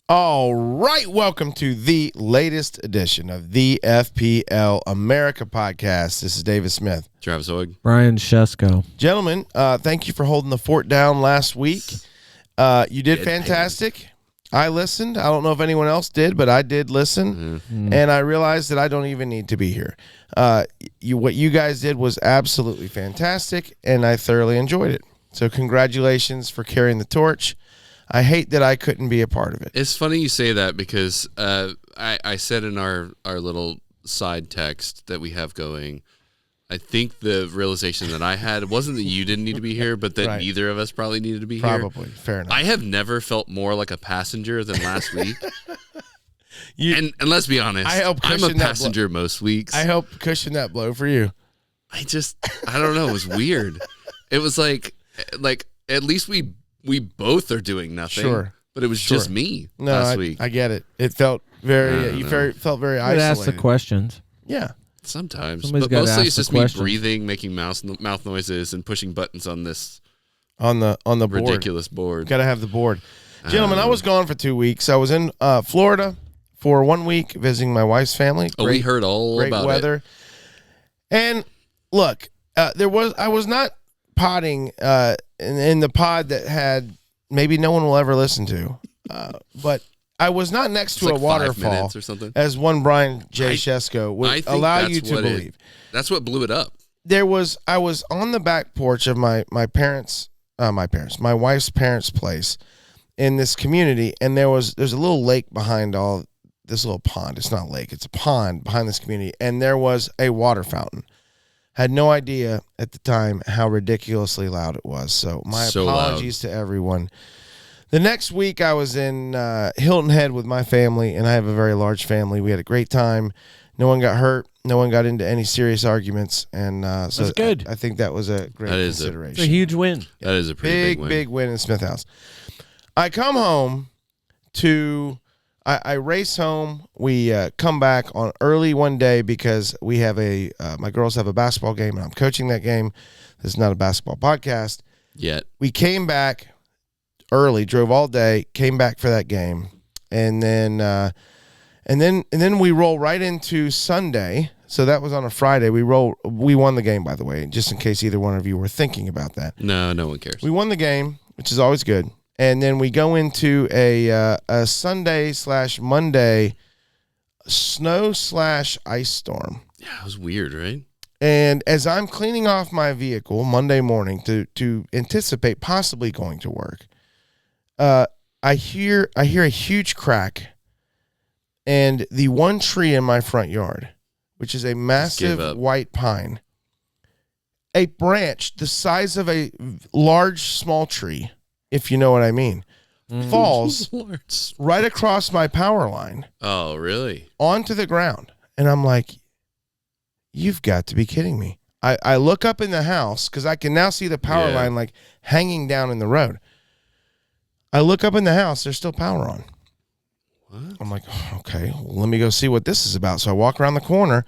All right, welcome to the latest edition of the FPL America podcast. This is David Smith. Travis Hoig. Brian Shesko. Gentlemen, thank you for holding the fort down last week. You did fantastic. I listened. I don't know if anyone else did, but I did listen, and I realized that I don't even need to be here. What you guys did was absolutely fantastic, and I thoroughly enjoyed it. So congratulations for carrying the torch. I hate that I couldn't be a part of it. It's funny you say that because I said in our little side text that we have going, I think the realization that I had wasn't that you didn't need to be here, but that neither of us probably needed to be here. Probably. Fair enough. I have never felt more like a passenger than last week. And let's be honest, I'm a passenger most weeks. I helped cushion that blow for you. I don't know. It was weird. It was like at least we both are doing nothing. Sure. But it was just me last week. I get it. It felt felt very isolated. Ask the questions. Yeah. Sometimes. Somebody's But mostly it's just questions. me breathing, making mouth noises, and pushing buttons on this on the board. Ridiculous board. Got to have the board. Gentlemen, I was gone for 2 weeks. I was in Florida for 1 week visiting my wife's family. We heard all great about weather. it. And look, I was not potting in the pod that had maybe no one will ever listen to, but I was not next to a waterfall or something. as one Brian J. Shesko would allow you to believe. That's what blew it up. I was on the back porch of my wife's parents' place in this community, and there's a little lake behind all this little pond. It's not a lake, it's a pond behind this community, and there was a water fountain. Had no idea at the time how ridiculously loud it was. So my apologies to everyone. The next week I was in Hilton Head with my family, and I have a very large family. We had a great time. No one got hurt. No one got into any serious arguments. And so that's good. I think that was a great consideration. It's a huge win. That is a pretty big win in Smith House. I come home I race home. We come back on early one day because we have my girls have a basketball game, and I'm coaching that game. This is not a basketball podcast yet. We came back early, drove all day, came back for that game, and then we roll right into Sunday. So that was on a Friday. We won the game, by the way, just in case either one of you were thinking about that. No one cares. We won the game, which is always good. And then we go into a Sunday/Monday snow/ice storm. Yeah, it was weird, right? And as I'm cleaning off my vehicle Monday morning to anticipate possibly going to work, I hear a huge crack, and the one tree in my front yard, which is a massive white pine, a branch the size of a small tree, if you know what I mean, falls right across my power line. Oh, really? Onto the ground. And I'm like, you've got to be kidding me. I look up in the house because I can now see the power line like hanging down in the road. I look up in the house. There's still power on. What? I'm like, okay, well, let me go see what this is about. So I walk around the corner.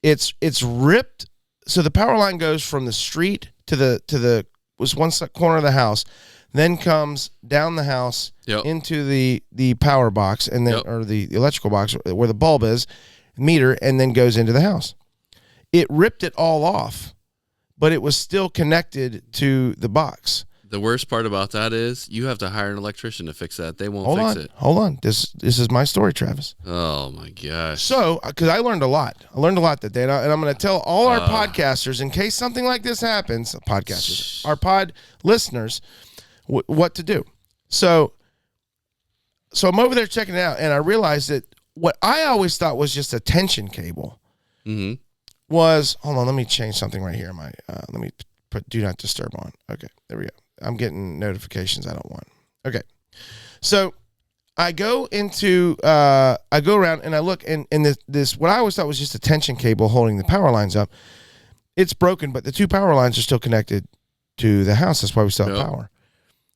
It's ripped. So the power line goes from the street to the was one corner of the house, then comes down the house into the power box and then or the electrical box where the bulb is, meter, and then goes into the house. It ripped it all off, but it was still connected to the box. The worst part about that is you have to hire an electrician to fix that. They won't fix it. Hold on. This is my story, Travis. Oh, my gosh. So, because I learned a lot. That day. And I'm going to tell all our podcasters, in case something like this happens, our pod listeners, what to do. So I'm over there checking it out, and I realized that what I always thought was just a tension cable was, hold on, let me change something right here. Let me put do not disturb on. Okay, there we go. I'm getting notifications I don't want. Okay. So I go around and I look, and this what I always thought was just a tension cable holding the power lines up. It's broken, but the two power lines are still connected to the house. That's why we still have power.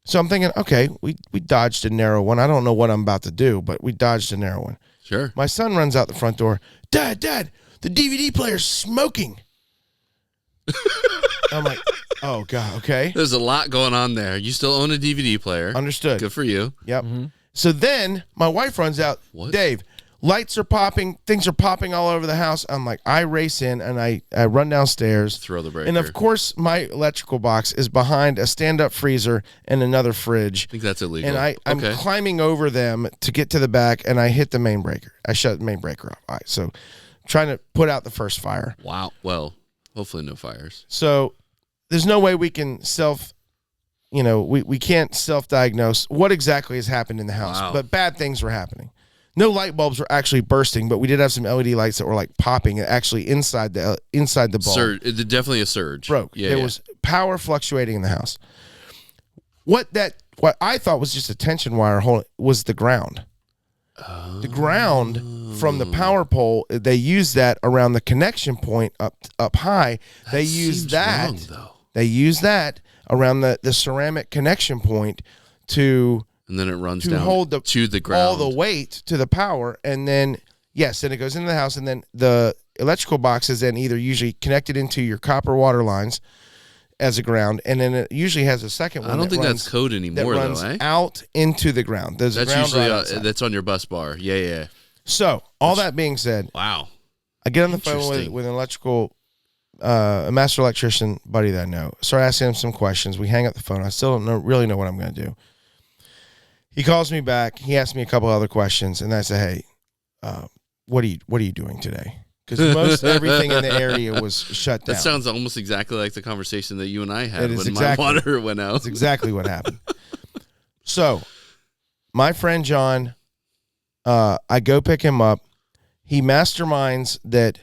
So I'm thinking, okay, we dodged a narrow one. I don't know what I'm about to do, but we dodged a narrow one. Sure. My son runs out the front door. Dad, the DVD player's smoking. I'm like, oh, God, okay. There's a lot going on there. You still own a DVD player. Understood. Good for you. Yep. So then my wife runs out. What? Dave, lights are popping. Things are popping all over the house. I'm like, I race in and I run downstairs. Throw the breaker. And of course, my electrical box is behind a stand-up freezer and another fridge. I think that's illegal. And I'm climbing over them to get to the back, and I hit the main breaker. I shut the main breaker off. All right, so trying to put out the first fire. Wow. Well, hopefully no fires. So there's no way we can we can't self-diagnose what exactly has happened in the house. Wow. But bad things were happening. No light bulbs were actually bursting, but we did have some LED lights that were like popping actually inside the bulb. Surge. Definitely a surge. Broke. Yeah, there was power fluctuating in the house. What I thought was just a tension wire was the ground. The ground from the power pole, they use that around the connection point up high. They use that. Wrong, though. They use that around the ceramic connection point to. And then it runs to down hold to the ground. All the weight to the power, and then then it goes into the house, and then the electrical box is then either usually connected into your copper water lines as a ground, and then it usually has a second one. I don't think that's code anymore, that runs though. out into the ground. There's that's a ground usually right that's on your bus bar. Yeah. So all that being said, wow, I get on the phone with an electrical. A master electrician buddy that I know. Start asking him some questions. We hang up the phone. I still don't really know what I'm going to do. He calls me back. He asks me a couple other questions, and I say, "Hey, what are you doing today?" Because most everything in the area was shut down. That sounds almost exactly like the conversation that you and I had when my water went out. That's exactly what happened. So, my friend John, I go pick him up. He masterminds that.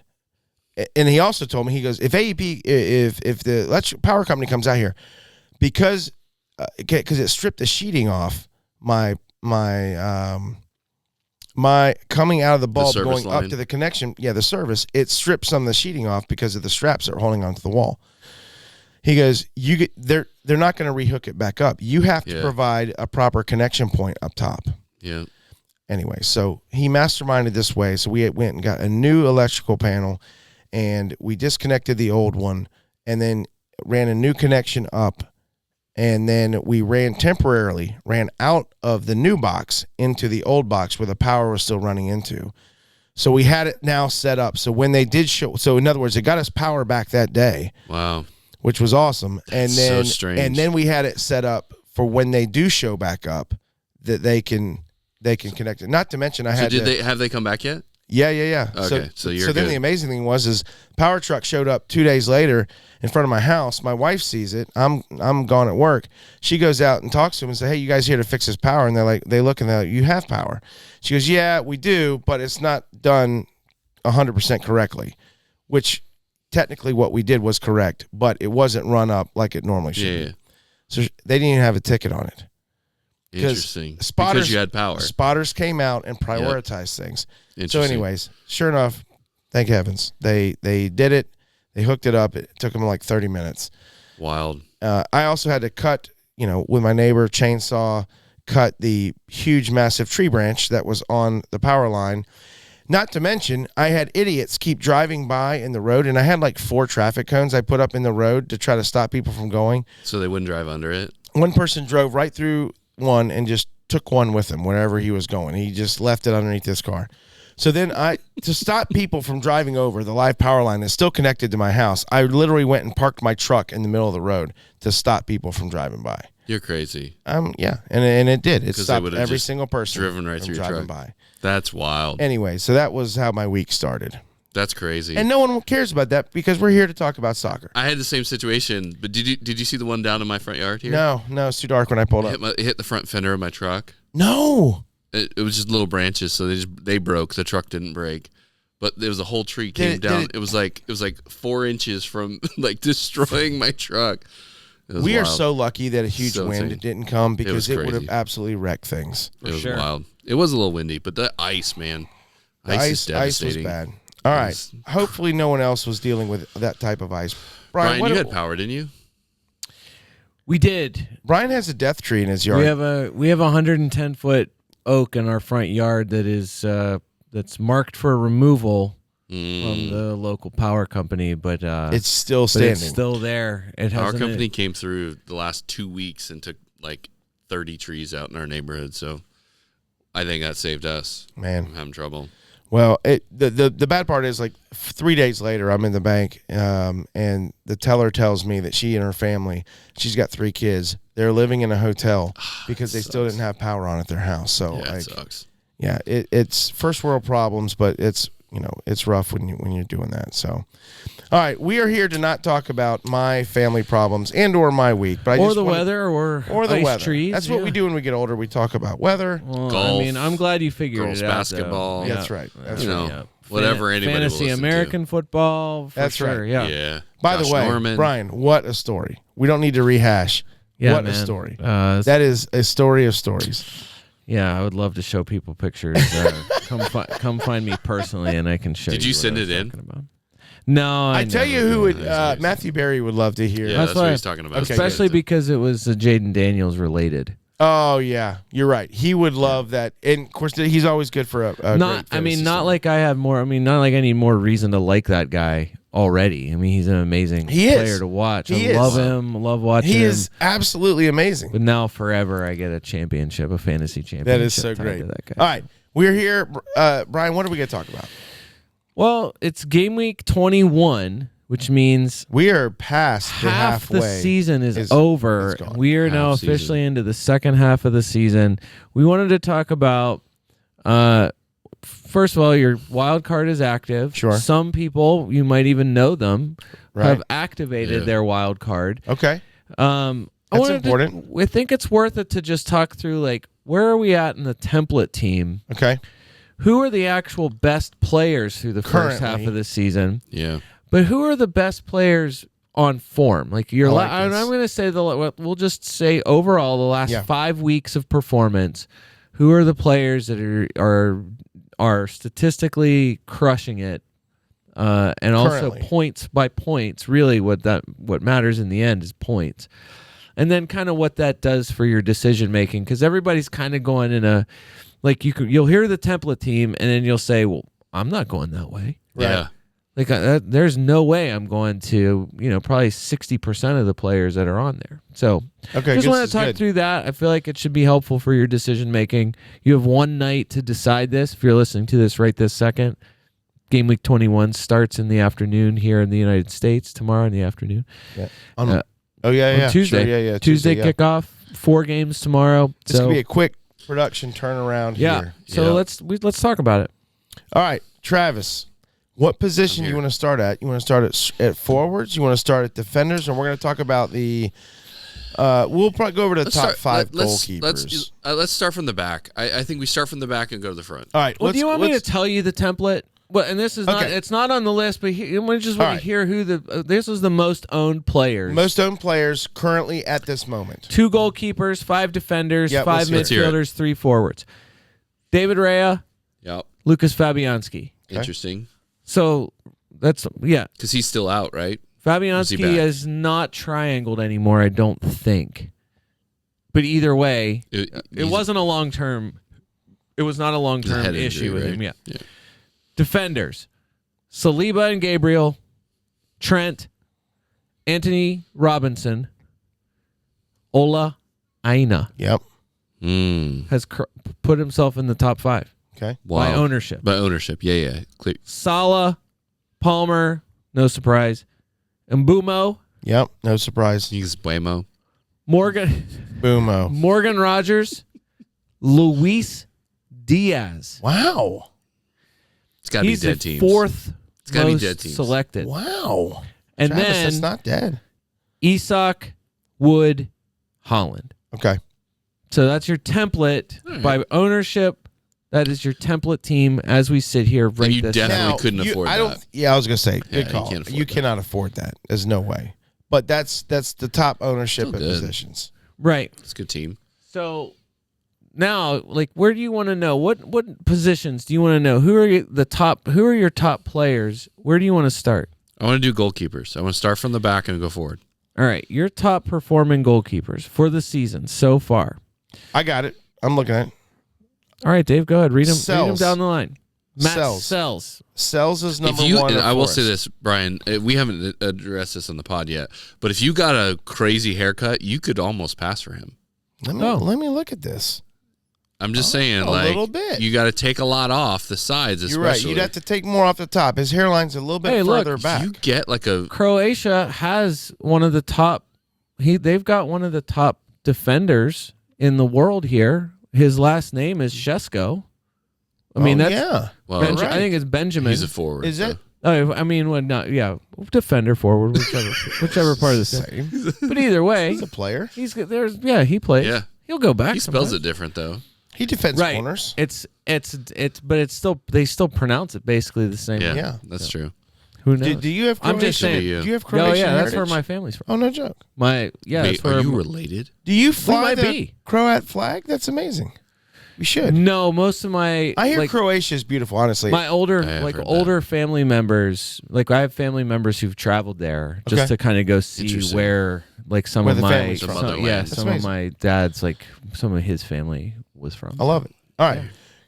And he also told me, he goes, if AEP, if the electric power company comes out here, because it stripped the sheeting off, my coming out of the bulb going line. up to the connection, the service, it stripped some of the sheeting off because of the straps that are holding onto the wall. He goes, they're not going to rehook it back up. You have to provide a proper connection point up top. Yeah. Anyway, so he masterminded this way. So we went and got a new electrical panel. And we disconnected the old one and then ran a new connection up. And then we ran out of the new box into the old box where the power was still running into. So we had it now set up. So when they did so in other words, it got us power back that day. Wow. Which was awesome. That's so strange. And then we had it set up for when they do show back up that they can connect it. Not to mention have they come back yet? Yeah. Okay, so you're so then good. the amazing thing was power truck showed up 2 days later in front of my house. My wife sees it. I'm gone at work. She goes out and talks to him and says, "Hey, you guys here to fix this power?" And they look and they're like, "You have power." She goes, "Yeah, we do, but it's not done 100% correctly," which technically what we did was correct, but it wasn't run up like it normally should. Yeah. So they didn't even have a ticket on it. Interesting. Because you had power. Spotters came out and prioritized things. So anyways, sure enough, thank heavens, they did it. They hooked it up. It took them like 30 minutes. Wild. I also had to cut, with my neighbor, chainsaw, cut the huge, massive tree branch that was on the power line. Not to mention, I had idiots keep driving by in the road, and I had like 4 traffic cones I put up in the road to try to stop people from going. So they wouldn't drive under it? One person drove right through one and just took one with him wherever he was going. He just left it underneath this car. So then to stop people from driving over the live power line that's still connected to my house, I literally went and parked my truck in the middle of the road to stop people from driving by. You're crazy. Yeah, and it did. It stopped every single person driven right through your driving truck. by. That's wild. Anyway, so that was how my week started. That's crazy. And no one cares about that because we're here to talk about soccer. I had the same situation, but did you see the one down in my front yard here? No, it's too dark when I pulled up. It hit the front fender of my truck. No. It was just little branches, so they broke. The truck didn't break, but there was a whole tree came down. It was like 4 inches from like destroying my truck. We wild. are so lucky that a huge wind didn't come because it would have absolutely wrecked things. It was wild. It was a little windy, but the ice, man, ice is devastating. Ice was bad. All right. Hopefully, no one else was dealing with that type of ice. Brian, you had power, didn't you? We did. Brian has a death tree in his yard. We have a 110-foot oak in our front yard that is that's marked for removal from the local power company, but it's still standing. It's still there. Our company came through the last 2 weeks and took like 30 trees out in our neighborhood. So I think that saved us. Man, I'm having trouble. Well, the bad part is like 3 days later, I'm in the bank, and the teller tells me that she and her family, she's got 3 kids. They're living in a hotel because they still didn't have power on at their house. So Yeah, it sucks. Yeah, it's first world problems, but it's rough when you're doing that. So, all right, we are here to not talk about my family problems and/or my week, but weather or the ice weather. trees. That's what we do when we get older. We talk about weather, Well, golf, I mean, I'm glad you figured girls it out. basketball. Though. That's right. That's you right. know, whatever anybody will fantasy listen American football. For That's sure. right. Yeah. Yeah. By Josh the way, Norman. Brian, what a story. We don't need to rehash. Yeah, what man. a story. That is a story of stories. Yeah, I would love to show people pictures. Come find me personally, and I can show you. Did you what send I was it in? talking about. No, I tell you never who did. would Matthew Berry would love to hear. Yeah, That's that's what why- he's talking about. Okay, Especially good. because it was Jaden Daniels related. Oh yeah, you're right. He would love that, and of course he's always good for a Not, great I mean, fantasy not story. like I have more. I mean, not like I need more reason to like that guy already. I mean, he's an amazing He is. player to watch. He I is. love him. Love watching He him. is absolutely amazing. But now forever, I get a championship, a fantasy championship. That is so tied great. to that guy. All right, we're here, Brian. What are we going to talk about? Well, it's game week 21, which means We are past the half the halfway. season is is over. gone. We are now Half season. officially into the second half of the season. We wanted to talk about, first of all, your wild card is active. Sure. Some people, you might even know them, Right. have activated Yeah. their wild card. Okay. I That's wanted important. I think it's worth it to just talk through, like, where are we at in the template team? Okay. Who are the actual best players through the first half Currently. of the season? Yeah. But who are the best players on form? Like I like I'm this. going to say we'll just say overall the last Yeah. 5 weeks of performance. Who are the players that are statistically crushing it, and also Currently. points by points? Really, what matters in the end is points, and then kind of what that does for your decision making, because everybody's kind of going in a like you'll hear the template team, and then you'll say, "Well, I'm not going that way." Right. Yeah. Like there's no way I'm going to, probably 60% of the players that are on there. So Okay. just good, want this to is talk good. through that. I feel like it should be helpful for your decision making. You have one night to decide this. If you're listening to this right this second, game week 21 starts in the afternoon here in the United States, tomorrow in the afternoon. Yeah. Uh, Oh yeah, on yeah. Tuesday. Sure, yeah. Tuesday yeah. kickoff, 4 games tomorrow. This so could be a quick production turnaround yeah. here. So Yeah. let's talk about it. All right, Travis. What position I'm you here. want to start at? You want to start at forwards? You want to start at defenders? And we're going to talk about the. We'll probably go over to the top 5 goalkeepers. Let's start from the back. I think we start from the back and go to the front. All right. Well, do you want me to let's- tell you the template? Well, and this is not, Okay. it's not on the list, but we just All want right. to hear who this is the most owned players. most owned players currently at this moment? 2 goalkeepers, 5 defenders, Yeah, 5 let's hear it. midfielders, 3 forwards. David Raya, Yep. Lucas Fabianski. Interesting. So that's, Because he's still out, right? Fabianski back? is not triangled anymore, I don't think. But either way, it He's- wasn't a long-term, it was not a he's a long-term head issue injury, with right? him, yeah. Yeah. Defenders, Saliba and Gabriel, Trent, Anthony Robinson, Ola Aina Yep. has put himself in the top 5 Okay. by Wow. ownership. By ownership. Yeah. Clear. Salah, Palmer, no surprise. Mbumo, Yep. No surprise. He's Buemo. Morgan Boomo. Rogers, Luis Diaz. Wow. It's got to be He's dead the teams. 4th It's gotta be most dead teams. selected. Wow. And Travis, then that's not dead. Isak, Wood, Holland. Okay. So that's your template All right. by ownership. That is your template team as we sit here right And you this definitely Now, couldn't afford I don't. that. Yeah, I was gonna say. Yeah, Good you call. can't afford You that. cannot afford that. There's no way. But that's the top ownership Still at good. positions. Right. It's a good team. So now, like, where do you want to know? What positions do you want to know? Who are your top players? Where do you want to start? I want to do goalkeepers. I want to start from the back and go forward. All right, your top performing goalkeepers for the season so far. I got it. I'm looking at it. All right, Dave, go ahead. Read them Sells. down the line. Matt Sells. Sells. Sells is number If you, one. and I for will us. say this, Brian, we haven't addressed this on the pod yet, but if you got a crazy haircut, you could almost pass for him. Let me look at this. I'm just saying, a little bit. You got to take a lot off the sides, especially. You're right. You'd have to take more off the top. His hairline's a little bit further back. You get like a Croatia has one of the top. They've got one of the top defenders in the world here. His last name is Shesko. I mean, that's Well, I think it's Benjamin. He's a forward. Is it? Oh, I mean, defender, forward, whichever part of the same. But either way, He's a player. he plays. Yeah. He'll go back. He spells sometimes. it different though. He defends Right. corners. But it's still they still pronounce it basically the same. Yeah, way. Yeah. that's true. Who knows? Do you have I'm Croatian? just saying. Do you have Oh Croatian yeah, that's where heritage? my family's from. Oh, no joke. Wait, That's where are you related? Do you fly might the be. Croat flag? That's amazing. We should. No, most of my I hear like, Croatia is beautiful, honestly. my older I have heard older family members, like I have family members who've traveled there just Okay. to kind of go see Interesting. where like some Where of the my family's from. Motherland. That's some of amazing. my dad's like some of his family was from. I love it. All right.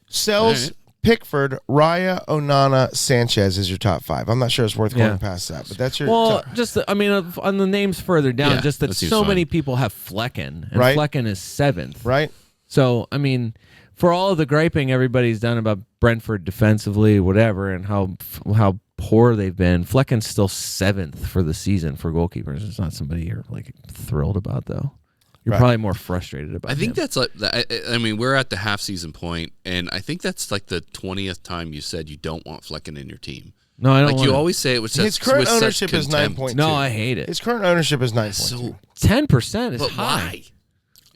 Sells, All right. Pickford, Raya, Onana, Sanchez is your top 5. I'm not sure it's worth going past that, but that's your Well, top. just on the names further down, Yeah, just that that seems so fine. many people have Flecken, and Right. Flecken is 7th. Right? So I mean, for all of the griping everybody's done about Brentford defensively, whatever, and how poor they've been, Flecken's still 7th for the season for goalkeepers. It's not somebody you're like thrilled about though. You're Right. probably more frustrated about. I think him. that's like I mean, we're at the half season point, and I think that's like the 20th time you said you don't want Flecken in your team. No, I don't. Like want you him. always say it with His such, current with such ownership is contempt. 9.2. No, I hate it. His current ownership is 9.2. So, 10% is but high.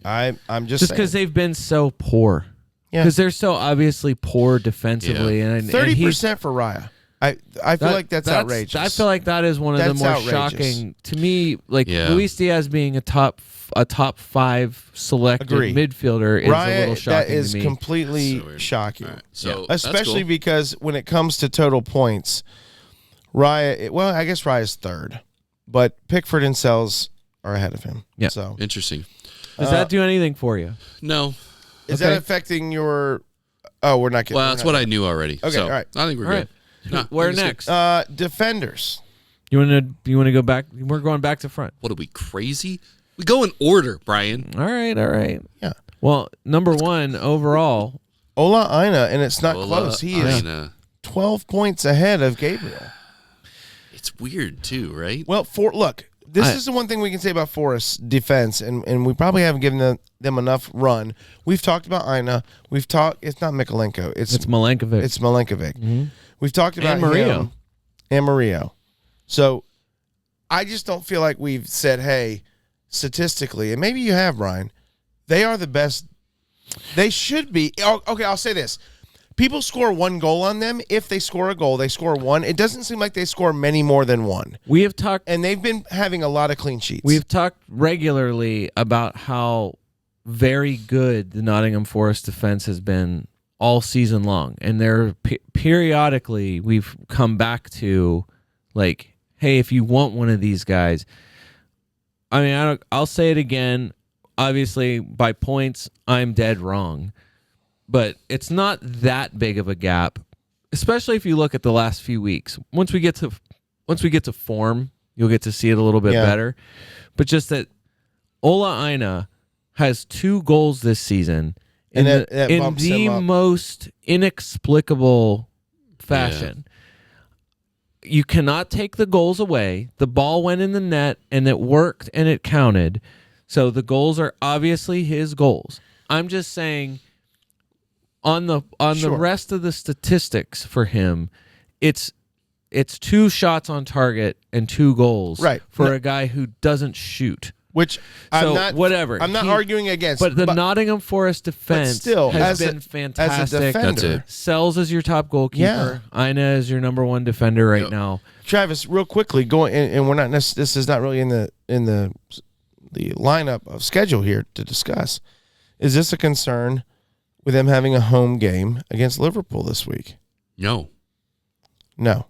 why? I'm just Just saying. because they've been so poor. Yeah. Because they're so obviously poor defensively, and 30% for Raya. I feel like that's outrageous. I feel like that is one of the That's more outrageous. shocking to me. Like Yeah. Luis Diaz being a top 5 selected Agree. midfielder is a Raya, little shocking that is to me. completely So weird. shocking. All right. So that's Especially cool. because when it comes to total points, Raya, I guess Raya's 3rd, but Pickford and Sells are ahead of him. Yeah. So Interesting. Does that do anything for you? No. is Okay. that affecting your? Oh, we're not getting. Well, that's what I knew already. Okay, So all right. I think we're All right. good. No, Where I think it's good. next? Defenders. You want to go back? We're going back to front. What are we, crazy? We go in order, Brian. All right. Yeah. Well, number 1 overall. Ola Aina, and it's not Ola close. He is Aina. 12 points ahead of Gabriel. It's weird too, right? Well, look, this is the one thing we can say about Forest's defense, and we probably haven't given them enough run. We've talked about Aina. We've talked. It's not Mikolenko. It's Milenkovic. It's Milenkovic. We've talked about And Murillo. him and Murillo. So I just don't feel like we've said, hey, statistically, and maybe you have, Brian, they are the best. They should be. Okay, I'll say this. People score 1 goal on them. If they score a goal, they score 1. It doesn't seem like they score many more than 1. We have talked. And they've been having a lot of clean sheets. We've talked regularly about how very good the Nottingham Forest defense has been all season long, and there periodically we've come back to like, hey, if you want one of these guys, I mean, I'll say it again. Obviously, by points, I'm dead wrong, but it's not that big of a gap, especially if you look at the last few weeks. Once we get to form, you'll get to see it a little bit better. But just that Ola Aina has 2 goals this season And in that the bumps him up. most inexplicable fashion. You cannot take the goals away. The ball went in the net and it worked and it counted. So the goals are obviously his goals. I'm just saying on the Sure. rest of the statistics for him, it's 2 shots on target and 2 goals for a guy who doesn't shoot. Which I'm So, not whatever. I'm not He- arguing against. But the Nottingham Forest defense still, has as been a fantastic. defender, That's it. Sells as your top goalkeeper. Aina is your number 1 defender right now. Travis, real quickly, going and we're not. This is not really in the lineup of schedule here to discuss. Is this a concern with them having a home game against Liverpool this week? No. No.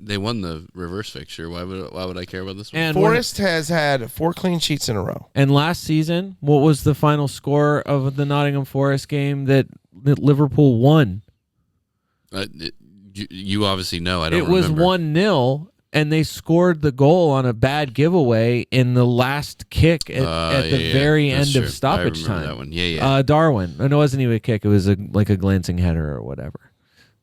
They won the reverse fixture. Why would I care about this one? And Forrest has had 4 clean sheets in a row. And last season, what was the final score of the Nottingham Forest game that Liverpool won? You obviously know. I don't It was remember. 1-0, and they scored the goal on a bad giveaway in the last kick at the very end of stoppage time. That one. Yeah. Darwin. And it wasn't even a kick. It was like a glancing header or whatever.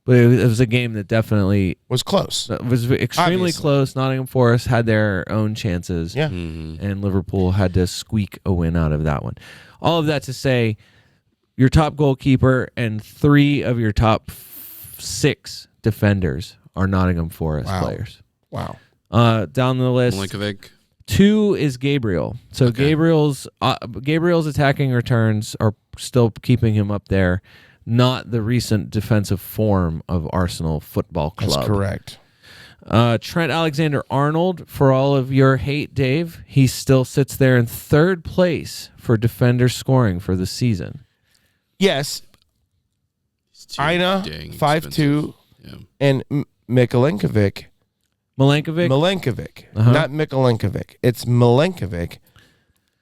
But it was a game that definitely was close. Was extremely close. Nottingham Forest had their own chances. Yeah. And Liverpool had to squeak a win out of that one. All of that to say, your top goalkeeper and 3 of your top 6 defenders are Nottingham Forest players. Wow. Down the list, Milinkovic. 2 is Gabriel. So Gabriel's attacking returns are still keeping him up there, not the recent defensive form of Arsenal Football Club. That's correct. Trent Alexander-Arnold, for all of your hate, Dave, he still sits there in 3rd place for defender scoring for the season. Yes. Ina, 5'2", and Milinkovic. Milinkovic? Not Milinkovic. It's Milinkovic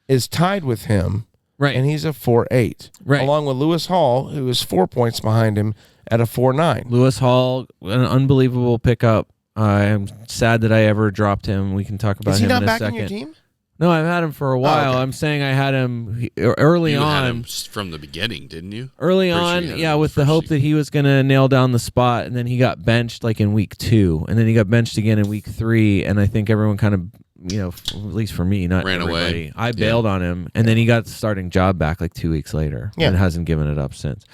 is tied with him, right? And he's a 4'8", right? Along with Lewis Hall, who is 4 points behind him at a 4'9". Lewis Hall, an unbelievable pickup. I'm sad that I ever dropped him. We can talk about him in a second. Is he not back in your team? No, I've had him for a while. Oh, okay. I'm saying I had him early on. You had him from the beginning, didn't you? Early on, yeah, with the hope that he was going to nail down the spot, and then he got benched like in week 2, and then he got benched again in week 3, and I think everyone kind of, at least for me, not ran everybody. away. I bailed on him, and then he got the starting job back like 2 weeks later, and hasn't given it up since.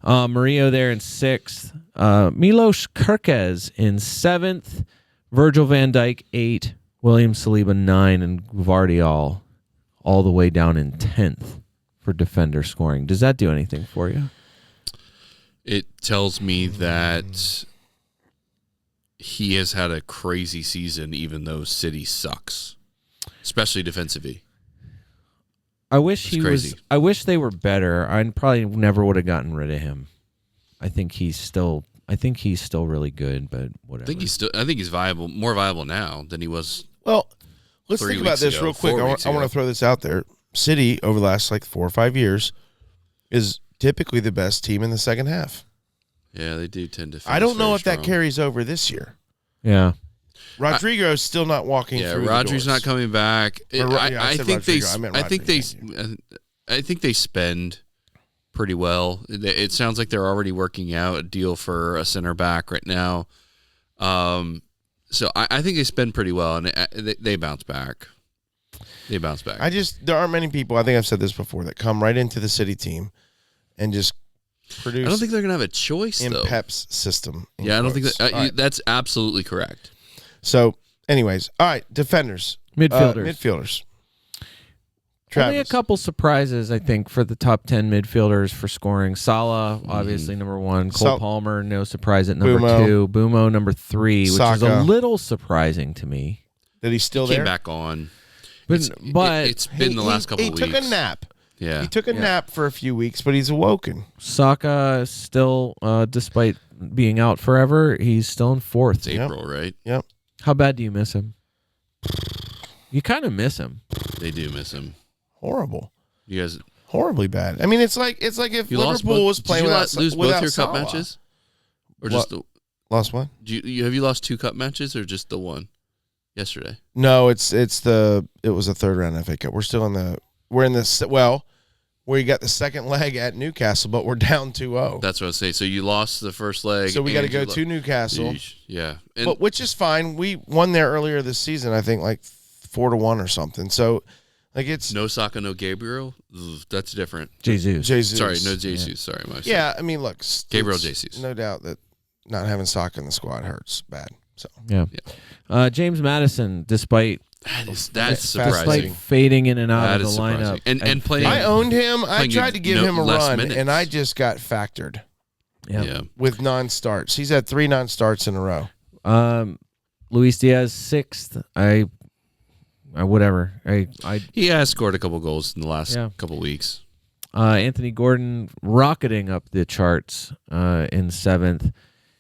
Murillo there in 6th. Milos Kerkez in 7th. Virgil van Dijk 8. William Saliba 9, and Gvardiol all the way down in 10th for defender scoring. Does that do anything for you? It tells me that he has had a crazy season, even though City sucks, especially defensively. I wish I wish they were better. I probably never would have gotten rid of him. I think he's still really good, but whatever. I think he's viable, more viable now than he was. Well, let's think about this real quick. I want to throw this out there. City, over the last 4 or 5 years, is typically the best team in the second half. Yeah, they do tend to. I don't know if that carries over this year. Yeah. Rodrigo's still not walking through the Rodrigo's doors. not coming back. I think they spend pretty well. It sounds like they're already working out a deal for a center back right now. So I think they spend pretty well, and they bounce back. There aren't many people, I think I've said this before, that come right into the City team and just produce. I don't think they're going to have a choice, in though. Pep's system. Yeah, I don't think that's absolutely correct. So, anyways, all right, defenders. Midfielders. Travis. Only a couple surprises, I think, for the top 10 midfielders for scoring. Salah, obviously, number 1. Cole Palmer, no surprise at number 2. Bumo, number 3, which is a little surprising to me. That he's still there? Came back on. But it's been the last couple weeks. He took a nap. Yeah. He took a nap for a few weeks, but he's awoken. Saka still, despite being out forever, he's still in 4th. It's April, right? Yep. How bad do you miss him? You kind of miss him. They do miss him. Horrible. You guys horribly bad. I mean, it's like if Liverpool was playing without lose both your Salah. cup matches, or just lost one? Have you lost 2 cup matches or just the one yesterday? No, it was a third round FA Cup. We're in we got the second leg at Newcastle, but we're down 2-0. That's what I was saying. So you lost the first leg. So we got to go to Newcastle. Yeah, but which is fine. We won there earlier this season, I think 4-1 or something. So it's no Saka, no Gabriel. That's different. Jesus. Sorry, no Jesus. Yeah. Sorry, yeah. I mean, look, Gabriel Jesus. No doubt that not having Saka in the squad hurts bad. So James Madison, despite that's surprising. Fading in and out of the lineup and playing. I owned him. I tried to give him a run, and I just got factored. Yeah. With non-starts, he's had 3 non-starts in a row. Luis Diaz 6th. He has scored a couple goals in the last couple weeks. Anthony Gordon rocketing up the charts in 7th.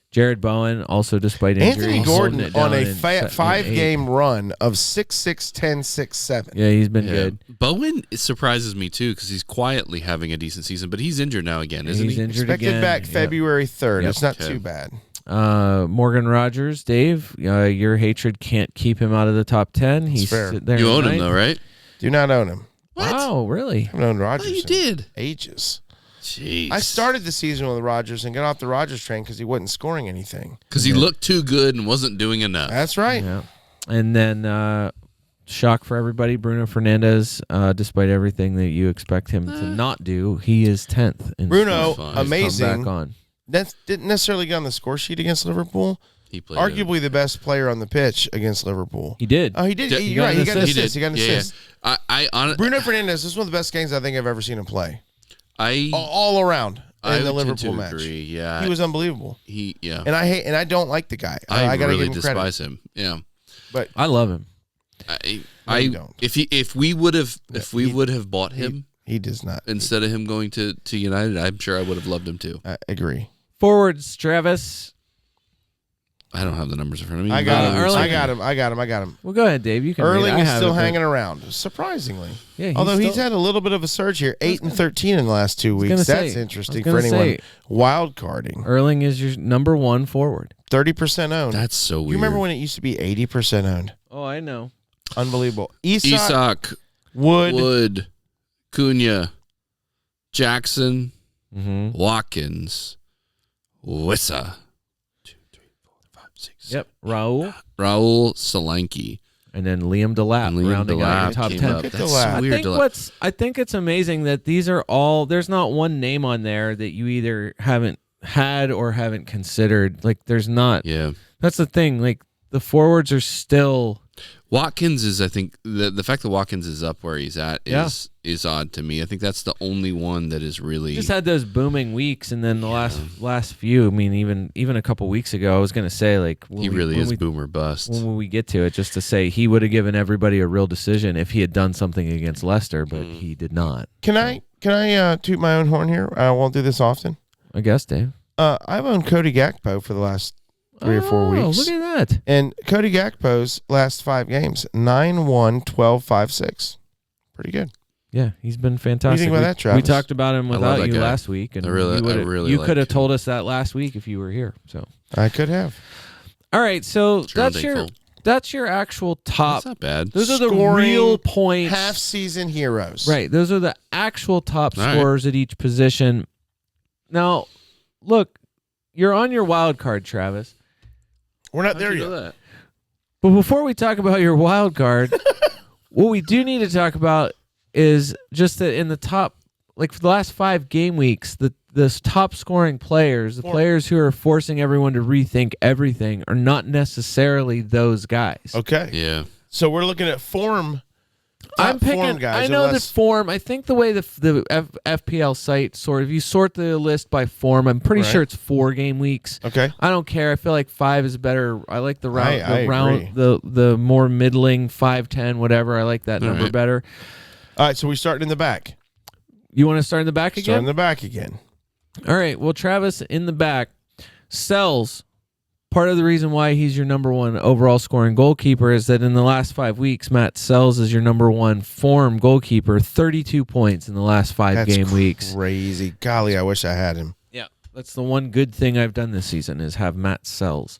Jared Bowen also, despite injury, Anthony Gordon on a 5-game run of 6-6, 10, 6-7. Yeah, he's been good. Bowen surprises me too because he's quietly having a decent season, but he's injured now again, isn't he? He's injured Expected again. back February 3rd. It's not too bad. Morgan Rogers, Dave, your hatred can't keep him out of the top 10. He's fair. there. You own him though, right? Do not own him. What? Wow, really? I've known Rodgers. Oh, you in did. ages. Jeez. I started the season with Rodgers and got off the Rodgers train because he wasn't scoring anything. Because he looked too good and wasn't doing enough. That's right. Yeah. And then shock for everybody, Bruno Fernandes, despite everything that you expect him to not do, he is 10th. Bruno, fine. amazing. Back on. That didn't necessarily get on the score sheet against Liverpool. He played Arguably the best player on the pitch against Liverpool. He did. Oh, he did. Yeah, You're right. He got an He assist. did. He got an Yeah, assist. I Bruno Fernandes, this is one of the best games I think I've ever seen him play. I All around in the would tend Liverpool to match. agree. Yeah, He was unbelievable. yeah. And I don't like the guy. I gotta really give him credit. despise him. Yeah. But I love him. I don't. if we would have bought him he does not. instead of him going to United, I'm sure I would have loved him too. I agree. Forwards, Travis. I don't have the numbers in front of me. I got him. Erling- I got him. Well, go ahead, Dave. You can read it. Erling I is have still it, but- hanging around, surprisingly. Yeah, Although he's still- had a little bit of a surge here, 8 and 13 in the last 2 gonna weeks. say- That's interesting I for was gonna anyone say- wild carding. Erling is your number one forward. 30% owned. That's so weird. You remember when it used to be 80% owned? Oh, I know. Unbelievable. Isak, Wood, Cunha, Jackson, Mm-hmm. Watkins, Wissa, 2, 3, 4, 5, 6. Yep. Raul. Raul Solanke. And then Liam Delap And Liam rounding out your Delap top came 10. up. Look at That's Delap. so I weird. I think it's amazing that these are all, there's not one name on there that you either haven't had or haven't considered. Like, there's not. Yeah. That's the thing. Like, the forwards are still. Watkins is, I think, the fact that Watkins is up where he's at is odd to me. I think that's the only one that is really. Just had those booming weeks, and then the last few. I mean, even a couple weeks ago, I was going to say, like, he really is boomer bust. When we get to it, just to say he would have given everybody a real decision if he had done something against Leicester, but he did not. Can I toot my own horn here? I won't do this often. I guess, Dave. I've owned Cody Gakpo for the last 3 or 4 weeks. Look at that. And Cody Gakpo's last 5 games, 9-1, 12-5-6. Pretty good. Yeah, he's been fantastic. What do you think about that, Travis? We talked about him love without that you guy. last week, and I really you like could have him. told us that last week if you were here. So, I could have. all right, so Sure, I'm that's your actual top. That's not bad. Those are the Scoring real points. Half-season heroes. Right, those are the actual top All right. scorers at each position. Now, look, you're on your wild card, Travis. We're not How'd there you yet. know that? But before we talk about your wild card, what we do need to talk about is just that in the top, like for the last 5 game weeks, the top scoring players, the players who are forcing everyone to rethink everything, are not necessarily those guys. Okay. Yeah. So we're looking at form. I'm picking. Form guys. I know the unless- form. I think the way the FPL site if you sort the list by form, I'm pretty Right. sure it's 4 game weeks. Okay. I don't care. I feel like 5 is better. I like the round, I agree. the more middling 5, 10, whatever. I like that number right. better. All right. So we start in the back. You want to start in the back Start again? in the back again. All right. Well, Travis in the back sells. Part of the reason why he's your number 1 overall scoring goalkeeper is that in the last 5 weeks, Matt Sells is your number 1 form goalkeeper, 32 points in the last 5 That's game weeks. crazy. Golly, I wish I had him. Yeah, that's the one good thing I've done this season is have Matt Sells.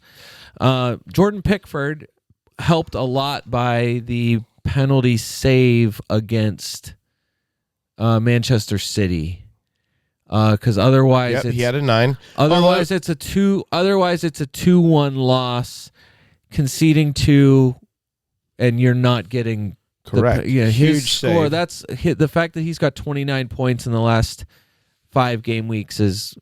Jordan Pickford helped a lot by the penalty save against Manchester City. Because otherwise, Yep, he had a 9. Otherwise, it's a 2-1 loss, conceding 2, and you're not getting Correct. his Huge score. save. That's the fact that he's got 29 points in the last 5 game weeks is,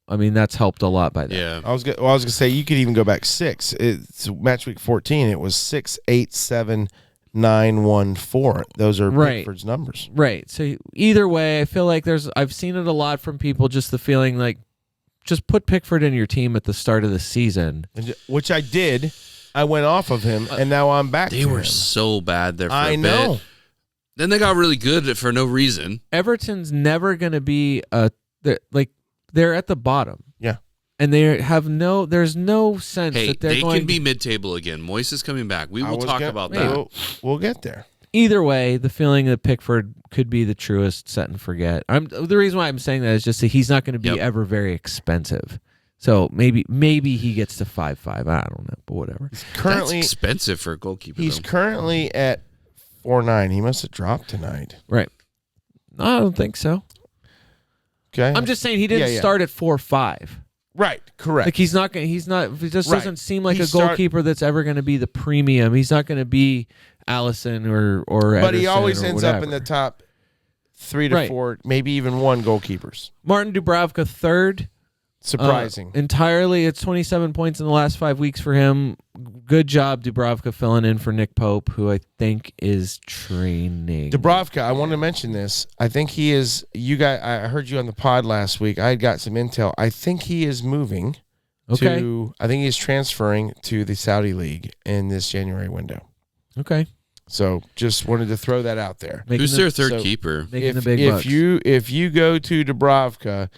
I mean, that's helped a lot by that. Yeah. I was gonna say you could even go back 6. It's match week 14. It was 6, 8, 7, 9, 1, 4. Those are Right. Pickford's numbers. Right. So either way, I feel like I've seen it a lot from people. Just the feeling like, just put Pickford in your team at the start of the season. Which I did. I went off of him, and now I'm back. They to were him. so bad there for I a know. bit. Then they got really good for no reason. Everton's never going to be they're at the bottom. Yeah. And there's no sense Hey, that they're they going can be mid-table again. Moise is coming back. We will talk about that. We'll get there. Either way, the feeling that Pickford could be the truest set and forget. The reason why I'm saying that is just that he's not going to be Yep. ever very expensive. So maybe he gets to 5.5. I don't know, but whatever. Currently That's expensive for a goalkeeper. He's though. currently at 4.9. He must have dropped tonight. Right. I don't think so. Okay. I'm just saying he didn't start at 4.5. Right. Correct. Like he's not. He just Right. doesn't seem like He a goalkeeper that's ever going to be the premium. He's not going to be Allison or. But he Ederson always or ends whatever. up in the top 3 to 4, maybe even 1 goalkeepers. Martin Dubravka third. Surprising. Entirely, it's 27 points in the last 5 weeks for him. Good job, Dubravka, filling in for Nick Pope, who I think is training. Dubravka, I want to mention this. I think he is. I heard you on the pod last week. I got some intel. I think he is moving. Okay. I think he is transferring to the Saudi League in this January window. Okay. So just wanted to throw that out there. Who's their third keeper? Making the big bucks. If you go to Dubravka,